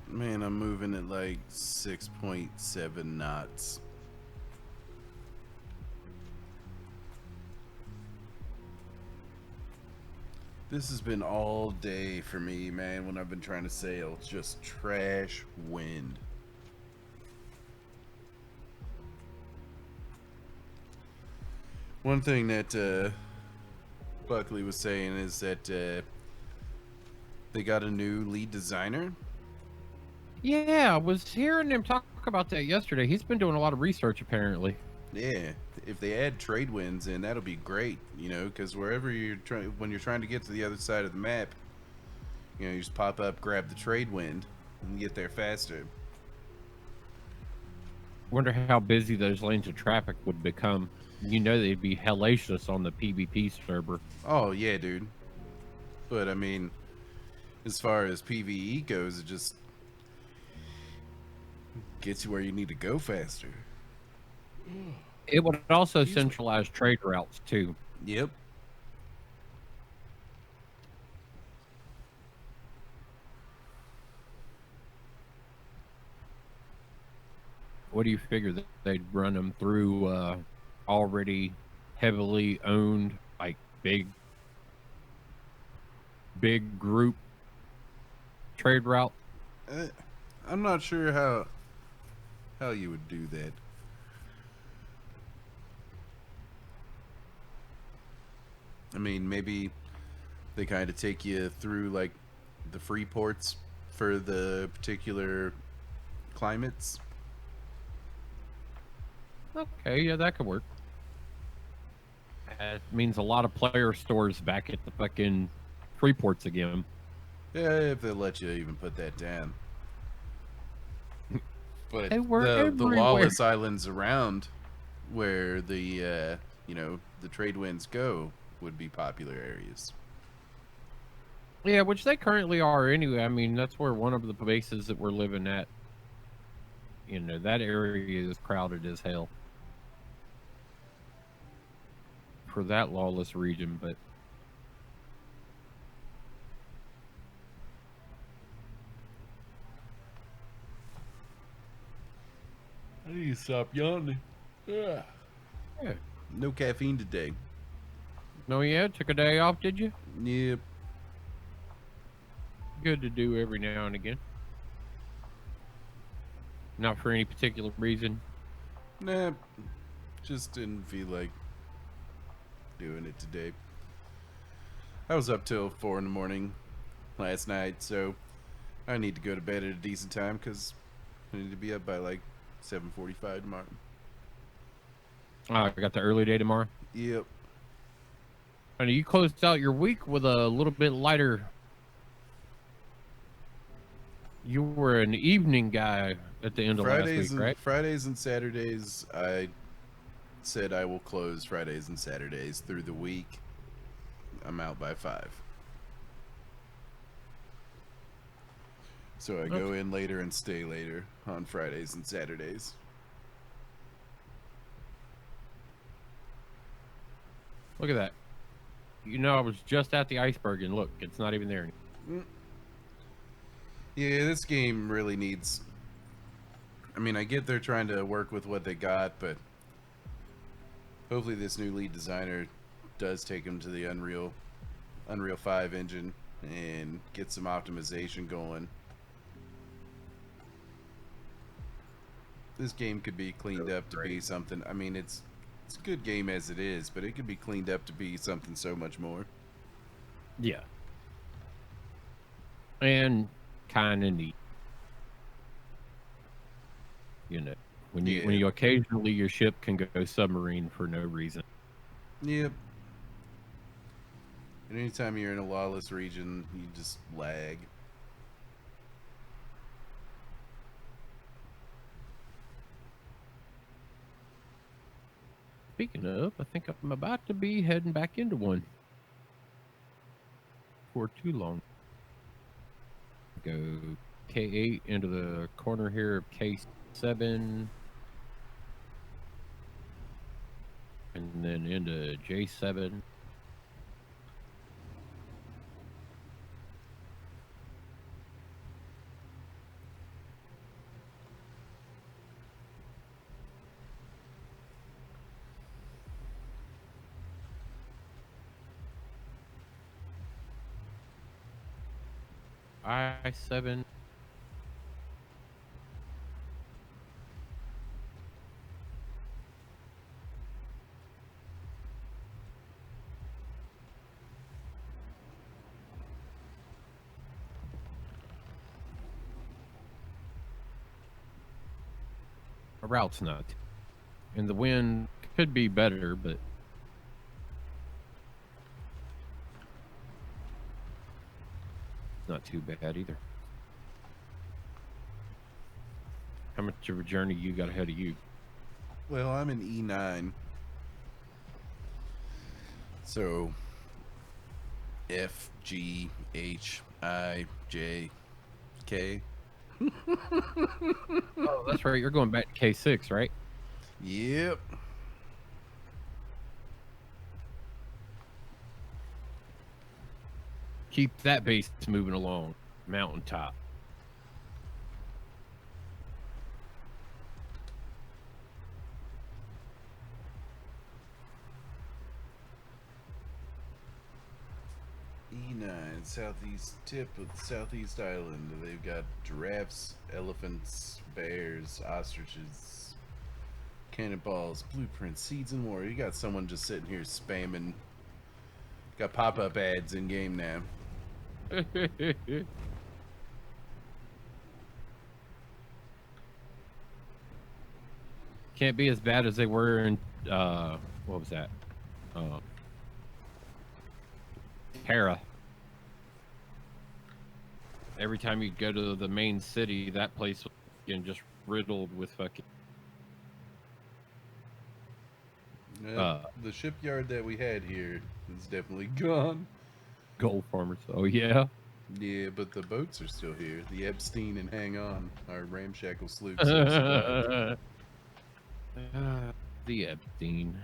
Man, I'm moving at like 6.7 knots. This has been all day for me, man, when I've been trying to sail. It's just trash wind. One thing that Buckley was saying is that they got a new lead designer. Yeah, I was hearing him talk about that yesterday. He's been doing a lot of research, apparently. Yeah, if they add trade winds in, that'll be great, you know, because wherever you're trying, when you're trying to get to the other side of the map, you know, you just pop up, grab the trade wind, and get there faster. Wonder how busy those lanes of traffic would become. You know they'd be hellacious on the PvP server. Oh, yeah, dude. But, I mean, as far as PvE goes, it just gets you where you need to go faster. It would also centralize trade routes, too. Yep. What do you figure that they'd run them through already heavily owned, like big group trade route? I'm not sure how you would do that. I mean, maybe they kind of take you through like the free ports for the particular climates. Okay, yeah, that could work. It means a lot of player stores back at the fucking free ports again. Yeah, if they let you even put that down. But the lawless islands around where the you know, the trade winds go would be popular areas. Yeah, which they currently are anyway. I mean, that's where one of the bases that we're living at. You know, that area is crowded as hell for that lawless region, but I need to stop yawning. Yeah. No caffeine today. no, yeah, took a day off, did you? Yep. good to do every now and again. Not for any particular reason. Nah, just didn't feel like doing it today. I was up till 4 in the morning last night, so I need to go to bed at a decent time because I need to be up by like 7:45 tomorrow. I got the early day tomorrow. Yep. And you closed out your week with a little bit lighter. You were an evening guy at the end of last week, right? Fridays and Saturdays, I said I will close Fridays and Saturdays through the week. I'm out by 5. So I go in later and stay later on Fridays and Saturdays. Look at that. You know, I was just at the iceberg, and look, it's not even there anymore. Yeah, this game really needs... I mean, I get they're trying to work with what they got, but hopefully this new lead designer does take them to the Unreal 5 engine and get some optimization going. This game could be cleaned up to be something... I mean, it's a good game as it is, but it could be cleaned up to be something so much more. Yeah. And kind of neat. You know, when you occasionally your ship can go submarine for no reason. Yep. And anytime you're in a lawless region, you just lag. Speaking of, I think I'm about to be heading back into one. For too long. Go K8 into the corner here of K7. And then into J7. I7. A route's not. And the wind could be better, but not too bad either. How much of a journey you got ahead of you? Well, I'm in E9. So F, G, H, I, J, K. Oh, that's right. You're going back to K6, right? Yep. Keep that base moving along. Mountaintop. E9, southeast tip of the southeast island. They've got giraffes, elephants, bears, ostriches, cannonballs, blueprints, seeds, and more. You got someone just sitting here spamming. Got pop-up ads in game now. Can't be as bad as they were in what was that? Terra. Every time you go to the main city, that place was getting just riddled with fucking. The shipyard that we had here is definitely gone. Gold farmers. Oh yeah. Yeah, but the boats are still here. The Epstein and Hang On, our ramshackle sloops. The Epstein.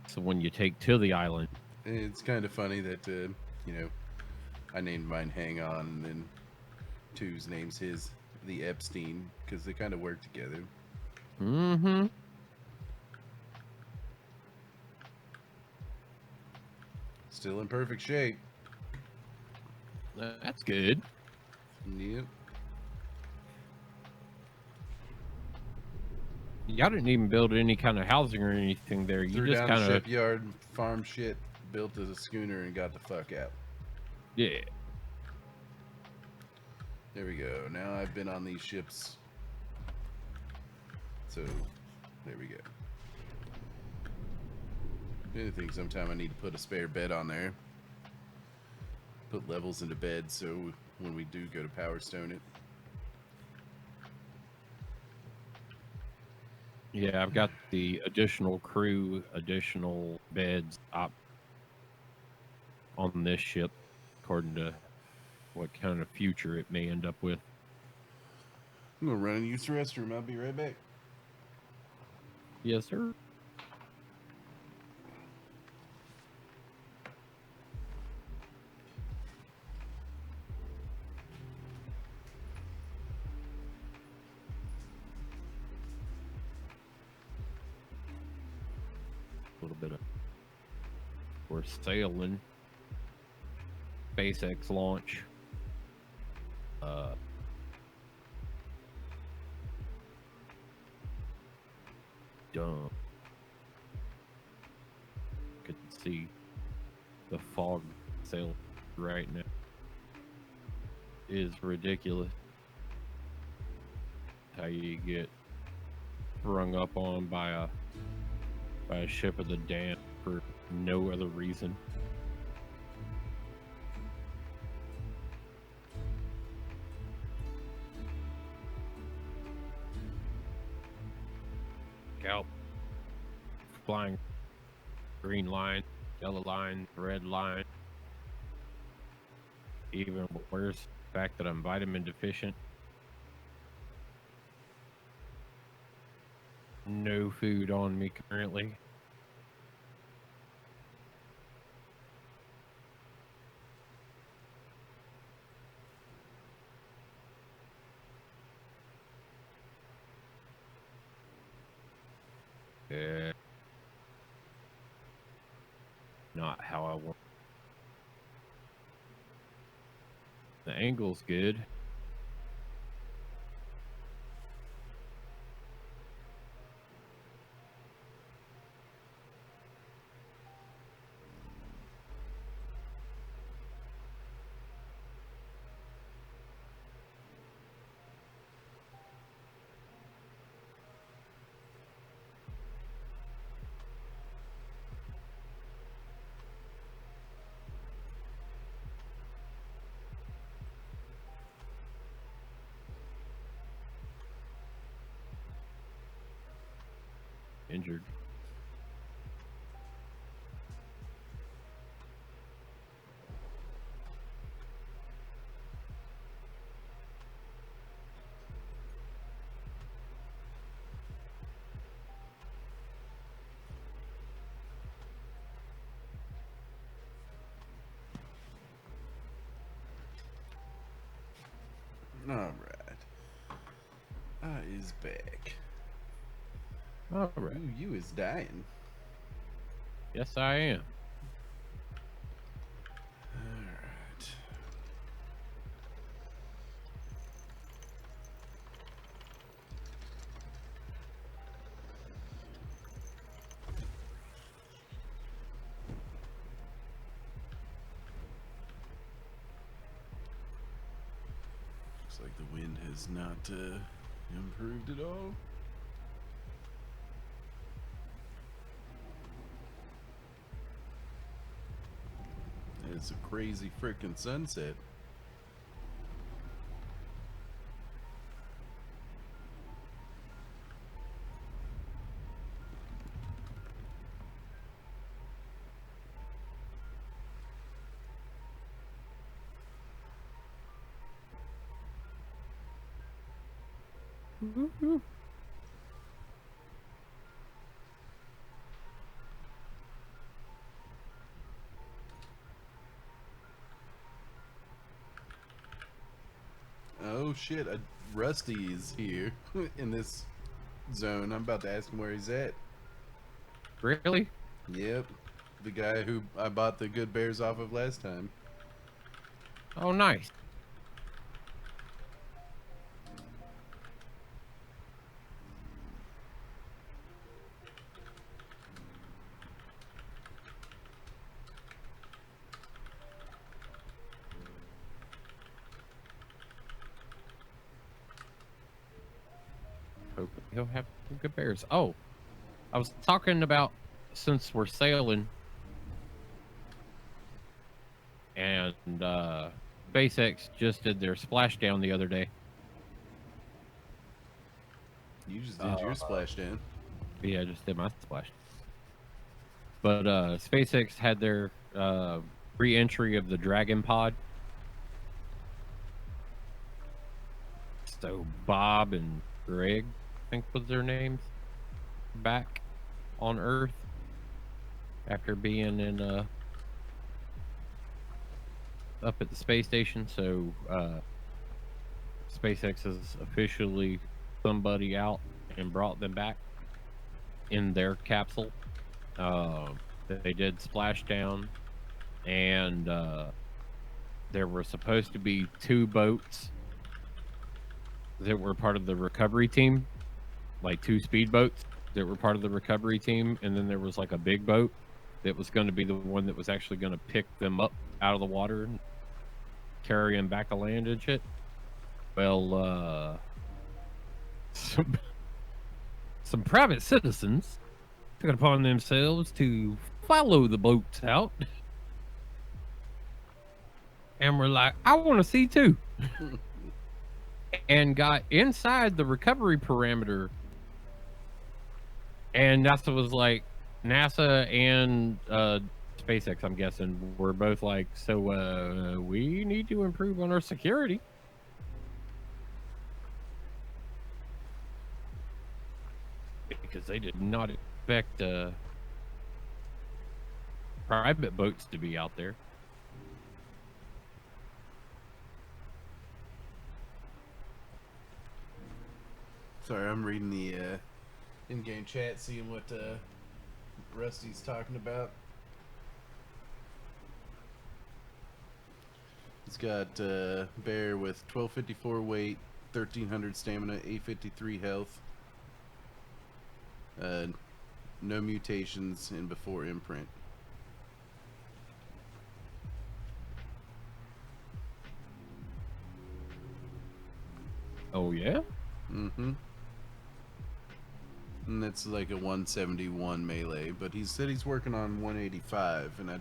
It's the one you take to the island. It's kind of funny that, you know, I named mine Hang On, and then Two's names his the Epstein, because they kind of work together. Mm-hmm. Still in perfect shape. That's good. Yep. Y'all didn't even build any kind of housing or anything there. You Threw just down kind the of shipyard, farm shit, built a schooner, and got the fuck out. yeah. There we go. Now I've been on these ships. So, there we go. If anything, sometime I need to put a spare bed on there. Put levels into bed so when we do go to Power Stone it. Yeah, I've got the additional crew, additional beds up on this ship, according to what kind of future it may end up with. I'm gonna run and use the restroom. I'll be right back. Yes, sir. A little bit of we're sailing. SpaceX launch. Dumb. Could see the fog sail right now. Is ridiculous. How you get rung up on by a ship of the damned for no other reason. Out flying green line, yellow line, red line. Even worse, the fact that I'm vitamin deficient. No food on me currently. Yeah. Not how I want. The angle's good. Injured. Alright. I is back. All right. Ooh, you is dying. Yes, I am. Alright. Looks like the wind has not improved at all. It's a crazy freaking sunset. Woo-hoo. Oh shit, Rusty is here in this zone. I'm about to ask him where he's at. Really? Yep. The guy who I bought the good bears off of last time. Oh, nice. Hope he'll have some good bears. Oh, I was talking about since we're sailing and SpaceX just did their splashdown the other day. You just did your splashdown. Yeah, I just did my splash. But SpaceX had their re-entry of the Dragon Pod. So Bob and Greg, I think was their names, back on Earth after being in up at the space station. So SpaceX has officially somebody out and brought them back in their capsule. They did splashdown, and there were supposed to be 2 boats that were part of the recovery team, like 2 speedboats that were part of the recovery team, and then there was like a big boat that was going to be the one that was actually going to pick them up out of the water and carry them back to land and shit. Well, some private citizens took it upon themselves to follow the boats out, and were like, I want to see too. And got inside the recovery parameter, and NASA was like, NASA and SpaceX, I'm guessing, were both like, so we need to improve on our security. Because they did not expect private boats to be out there. Sorry, I'm reading the in-game chat, seeing what Rusty's talking about. He's got bear with 1254 weight, 1300 stamina, 853 health. No mutations and before imprint. Oh yeah? Mm-hmm. And that's like a 171 melee, but he said he's working on 185, and I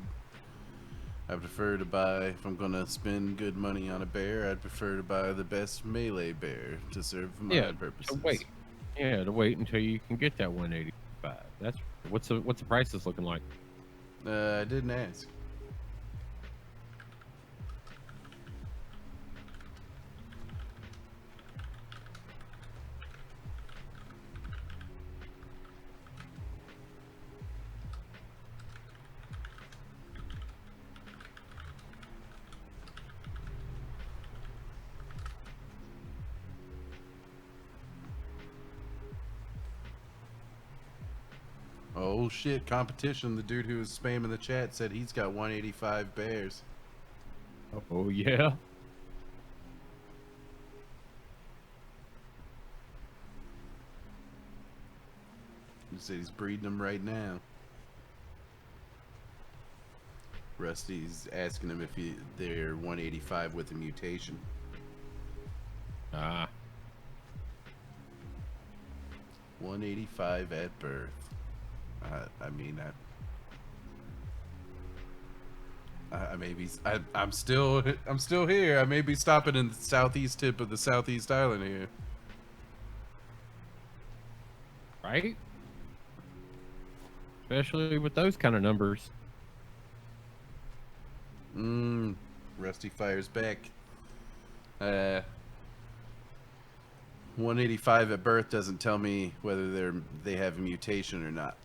prefer to buy, if I'm gonna spend good money on a bear, I'd prefer to buy the best melee bear to serve my purposes. To wait. Yeah, to wait until you can get that 185. That's what's the prices looking like? I didn't ask. Oh shit, competition. The dude who was spamming the chat said he's got 185 bears. Oh yeah. He said he's breeding them right now. Rusty's asking him if they're 185 with a mutation. Ah. 185 at birth. I'm still here. I may be stopping in the southeast tip of the southeast island here. Right? Especially with those kind of numbers. Rusty fires back. 185 at birth doesn't tell me whether they have a mutation or not.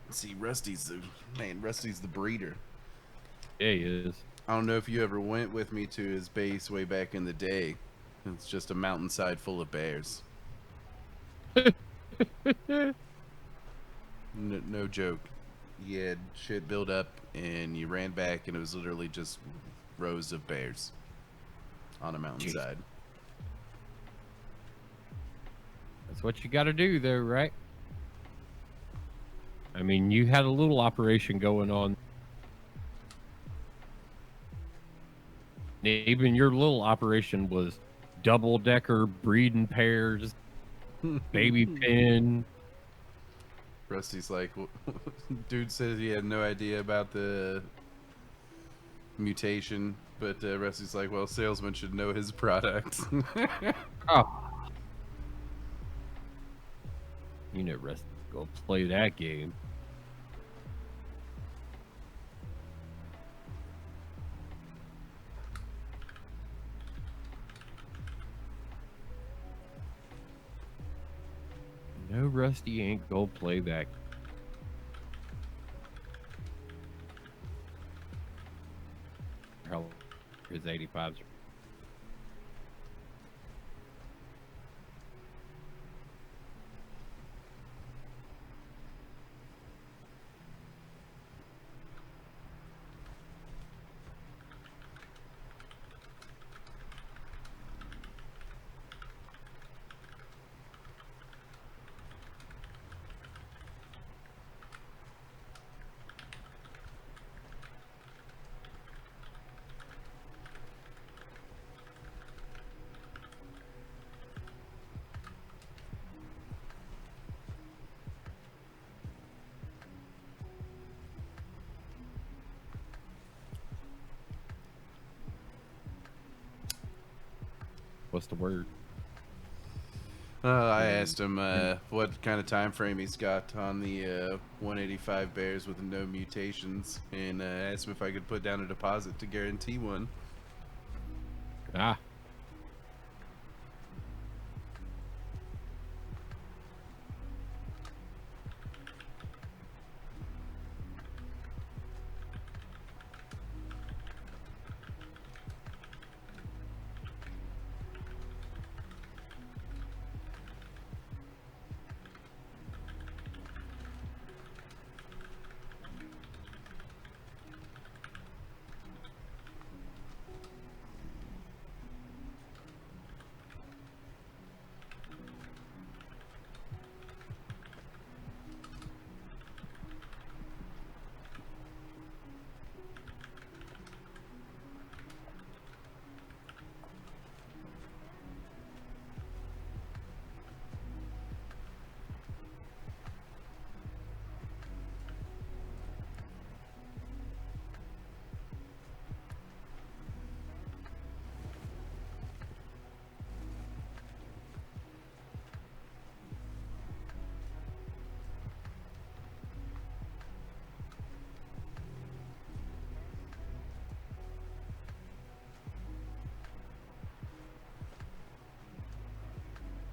See, Rusty's the breeder. Yeah, he is. I don't know if you ever went with me to his base way back in the day. It's just a mountainside full of bears. No joke. you had shit build up, and you ran back, and it was literally just rows of bears on a mountainside. That's what you got to do, though, right? I mean, you had a little operation going on. Even your little operation was double-decker breeding pairs, baby pen. Rusty's like, dude says he had no idea about the mutation, but Rusty's like, well, salesman should know his product. Oh. You know, Rusty, go play that game. No, Rusty ain't go play that. Hell, his 85s. What's the word? I asked him what kind of time frame he's got on the 185 bears with no mutations, and asked him if I could put down a deposit to guarantee one. Ah.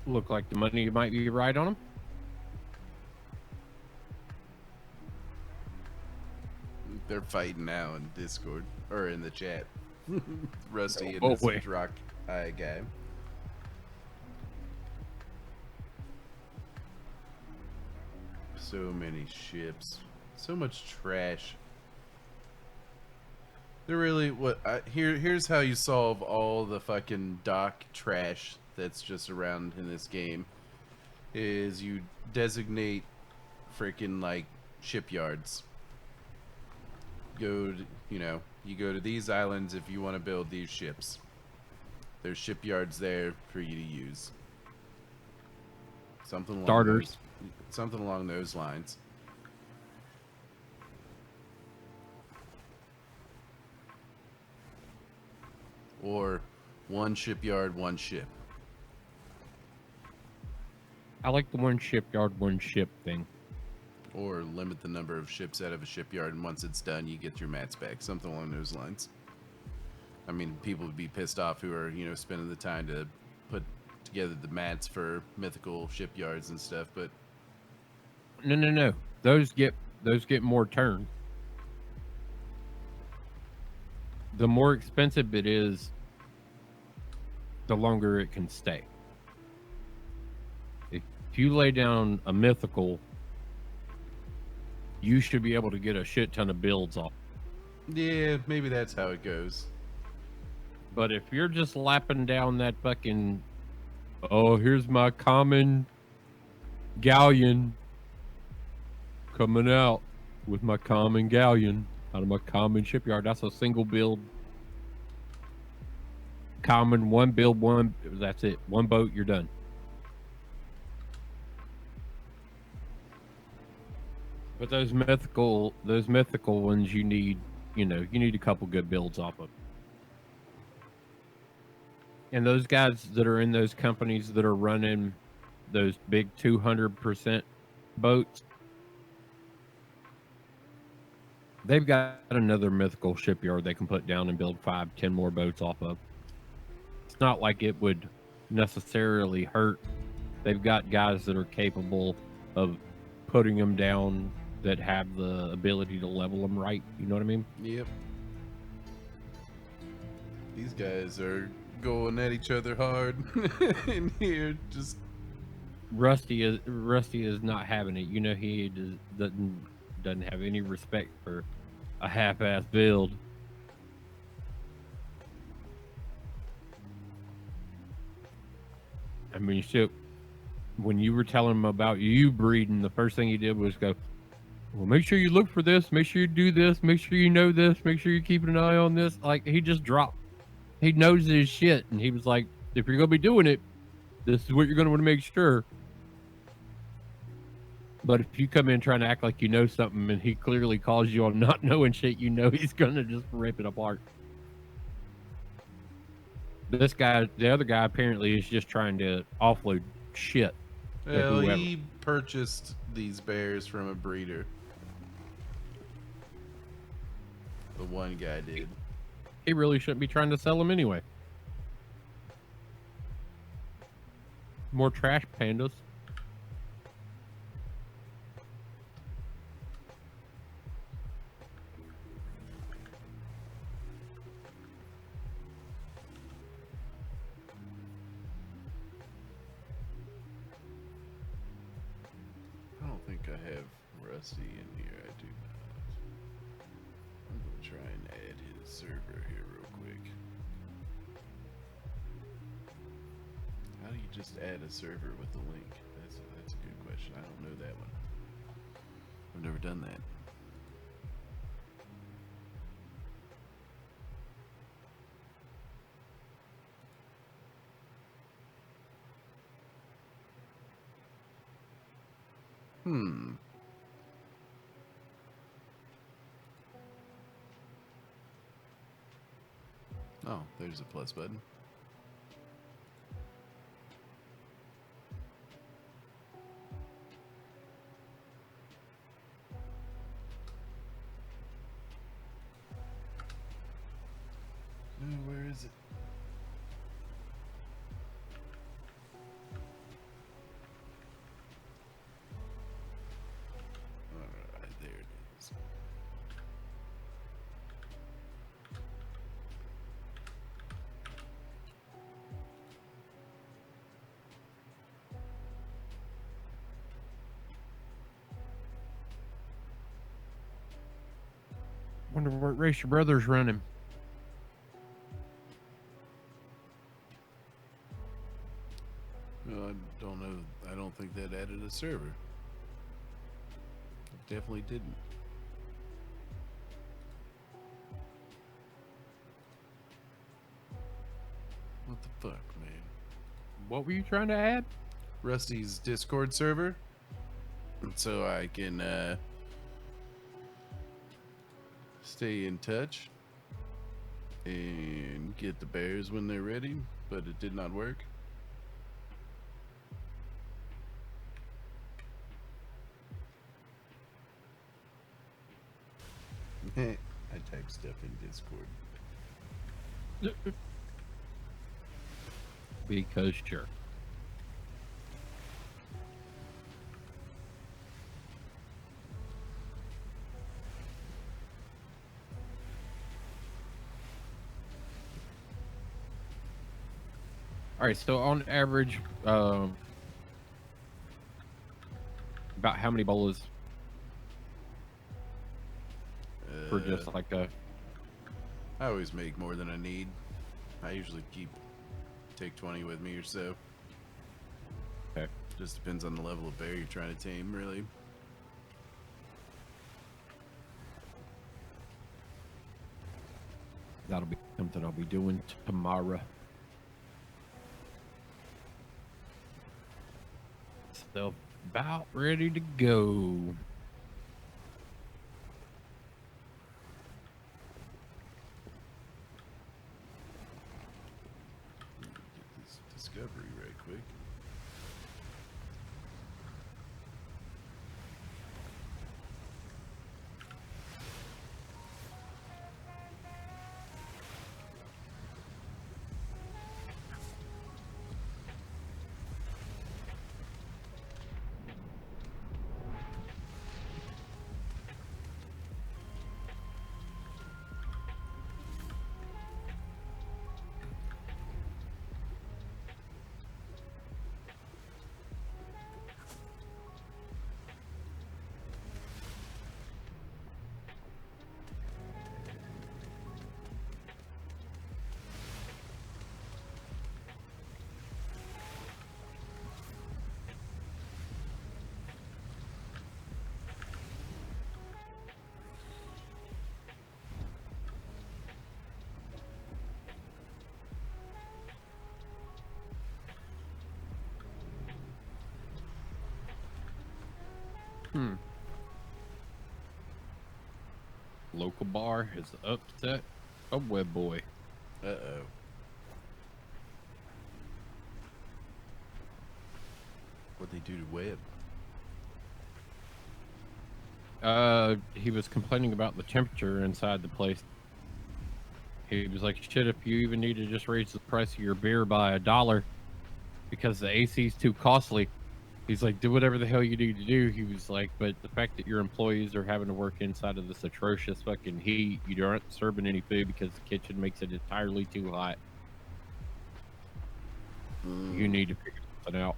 Look like the money might be right on them. They're fighting now in Discord or in the chat. Rusty and Oh, this wait. rock eye guy. So many ships, so much trash. They're really here's how you solve all the fucking dock trash that's just around in this game. Is you designate freaking like shipyards. You go to these islands if you want to build these ships. There's shipyards there for you to use. Something along those lines. Or one shipyard, one ship. I like the one shipyard, one ship thing. Or limit the number of ships out of a shipyard, and once it's done, you get your mats back. Something along those lines. I mean, people would be pissed off who are, spending the time to put together the mats for mythical shipyards and stuff, but... No. Those get more turns. The more expensive it is, the longer it can stay. If you lay down a mythical you should be able to get a shit ton of builds off. Yeah, maybe that's how it goes. But if you're just lapping down that fucking, oh, here's my common galleon coming out with my common galleon out of my common shipyard. That's a single build. Common, one build, one, that's it. One boat, you're done. But those mythical ones, you need a couple good builds off of. And those guys that are in those companies that are running those big 200% boats, they've got another mythical shipyard they can put down and build 5-10 more boats off of. It's not like it would necessarily hurt. They've got guys that are capable of putting them down that have the ability to level them right. You know what I mean? Yep. These guys are going at each other hard in here. Just Rusty is not having it. You know, he doesn't have any respect for a half-ass build. I mean, shit. When you were telling him about you breeding, the first thing he did was go, well, make sure you look for this, make sure you do this, make sure you know this, make sure you're keeping an eye on this. Like, he just dropped. He knows his shit, and he was like, if you're going to be doing it, this is what you're going to want to make sure. But if you come in trying to act like you know something, and he clearly calls you on not knowing shit, you know he's going to just rip it apart. This guy, the other guy, apparently is just trying to offload shit. Well, he purchased these bears from a breeder. The one guy did. He really shouldn't be trying to sell them anyway. More trash pandas. I don't think I have Rusty in here. I do not. I'm going to try and add his server here real quick. How do you just add a server with a link? That's a good question. I don't know that one. I've never done that. Oh, there's a plus button. Where is it? Alright, there it is. Wonder what race your brother's running. Well, I don't know. I don't think that added a server. It definitely didn't. What the fuck, man? What were you trying to add? Rusty's Discord server, so I can stay in touch and get the bears when they're ready, but it did not work. I type stuff in Discord. Because sure. All right, so on average, about how many bolas for just like a... I always make more than I need. I usually take 20 with me or so. Okay. Just depends on the level of bear you're trying to tame, really. That'll be something I'll be doing tomorrow. So, about ready to go. Get this discovery right quick. Local bar has upset a web boy. Uh-oh. What'd they do to Webb? He was complaining about the temperature inside the place. He was like, shit, if you even need to just raise the price of your beer by $1 because the AC's too costly. He's like, do whatever the hell you need to do. He was like, but the fact that your employees are having to work inside of this atrocious fucking heat, you aren't serving any food because the kitchen makes it entirely too hot. You need to figure something out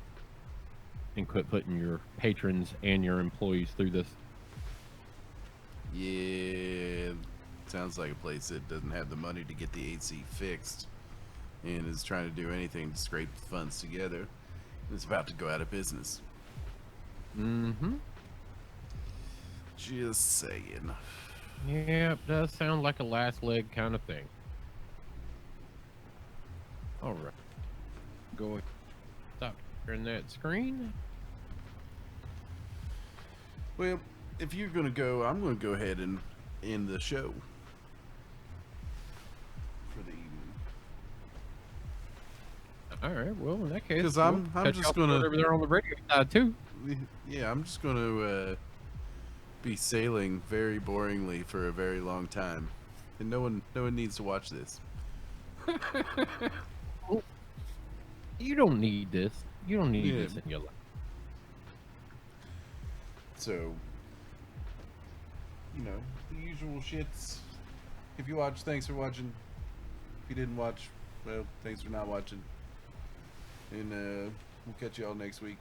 and quit putting your patrons and your employees through this. Yeah, sounds like a place that doesn't have the money to get the AC fixed and is trying to do anything to scrape the funds together. It's about to go out of business. Mm-hmm. Just saying. Yeah, it does sound like a last leg kind of thing. All right. Go ahead. Stop sharing that screen. Well, if you're going to go, I'm going to go ahead and end the show for the evening. All right. Well, in that case, Because we'll I'm catch just y'all going to... over there on the radio side too. Yeah, I'm just going to be sailing very boringly for a very long time. And no one needs to watch this. You don't need this. You don't need Yeah. this in your life. So, you know, the usual shits. If you watch, thanks for watching. If you didn't watch, well, thanks for not watching. And we'll catch you all next week.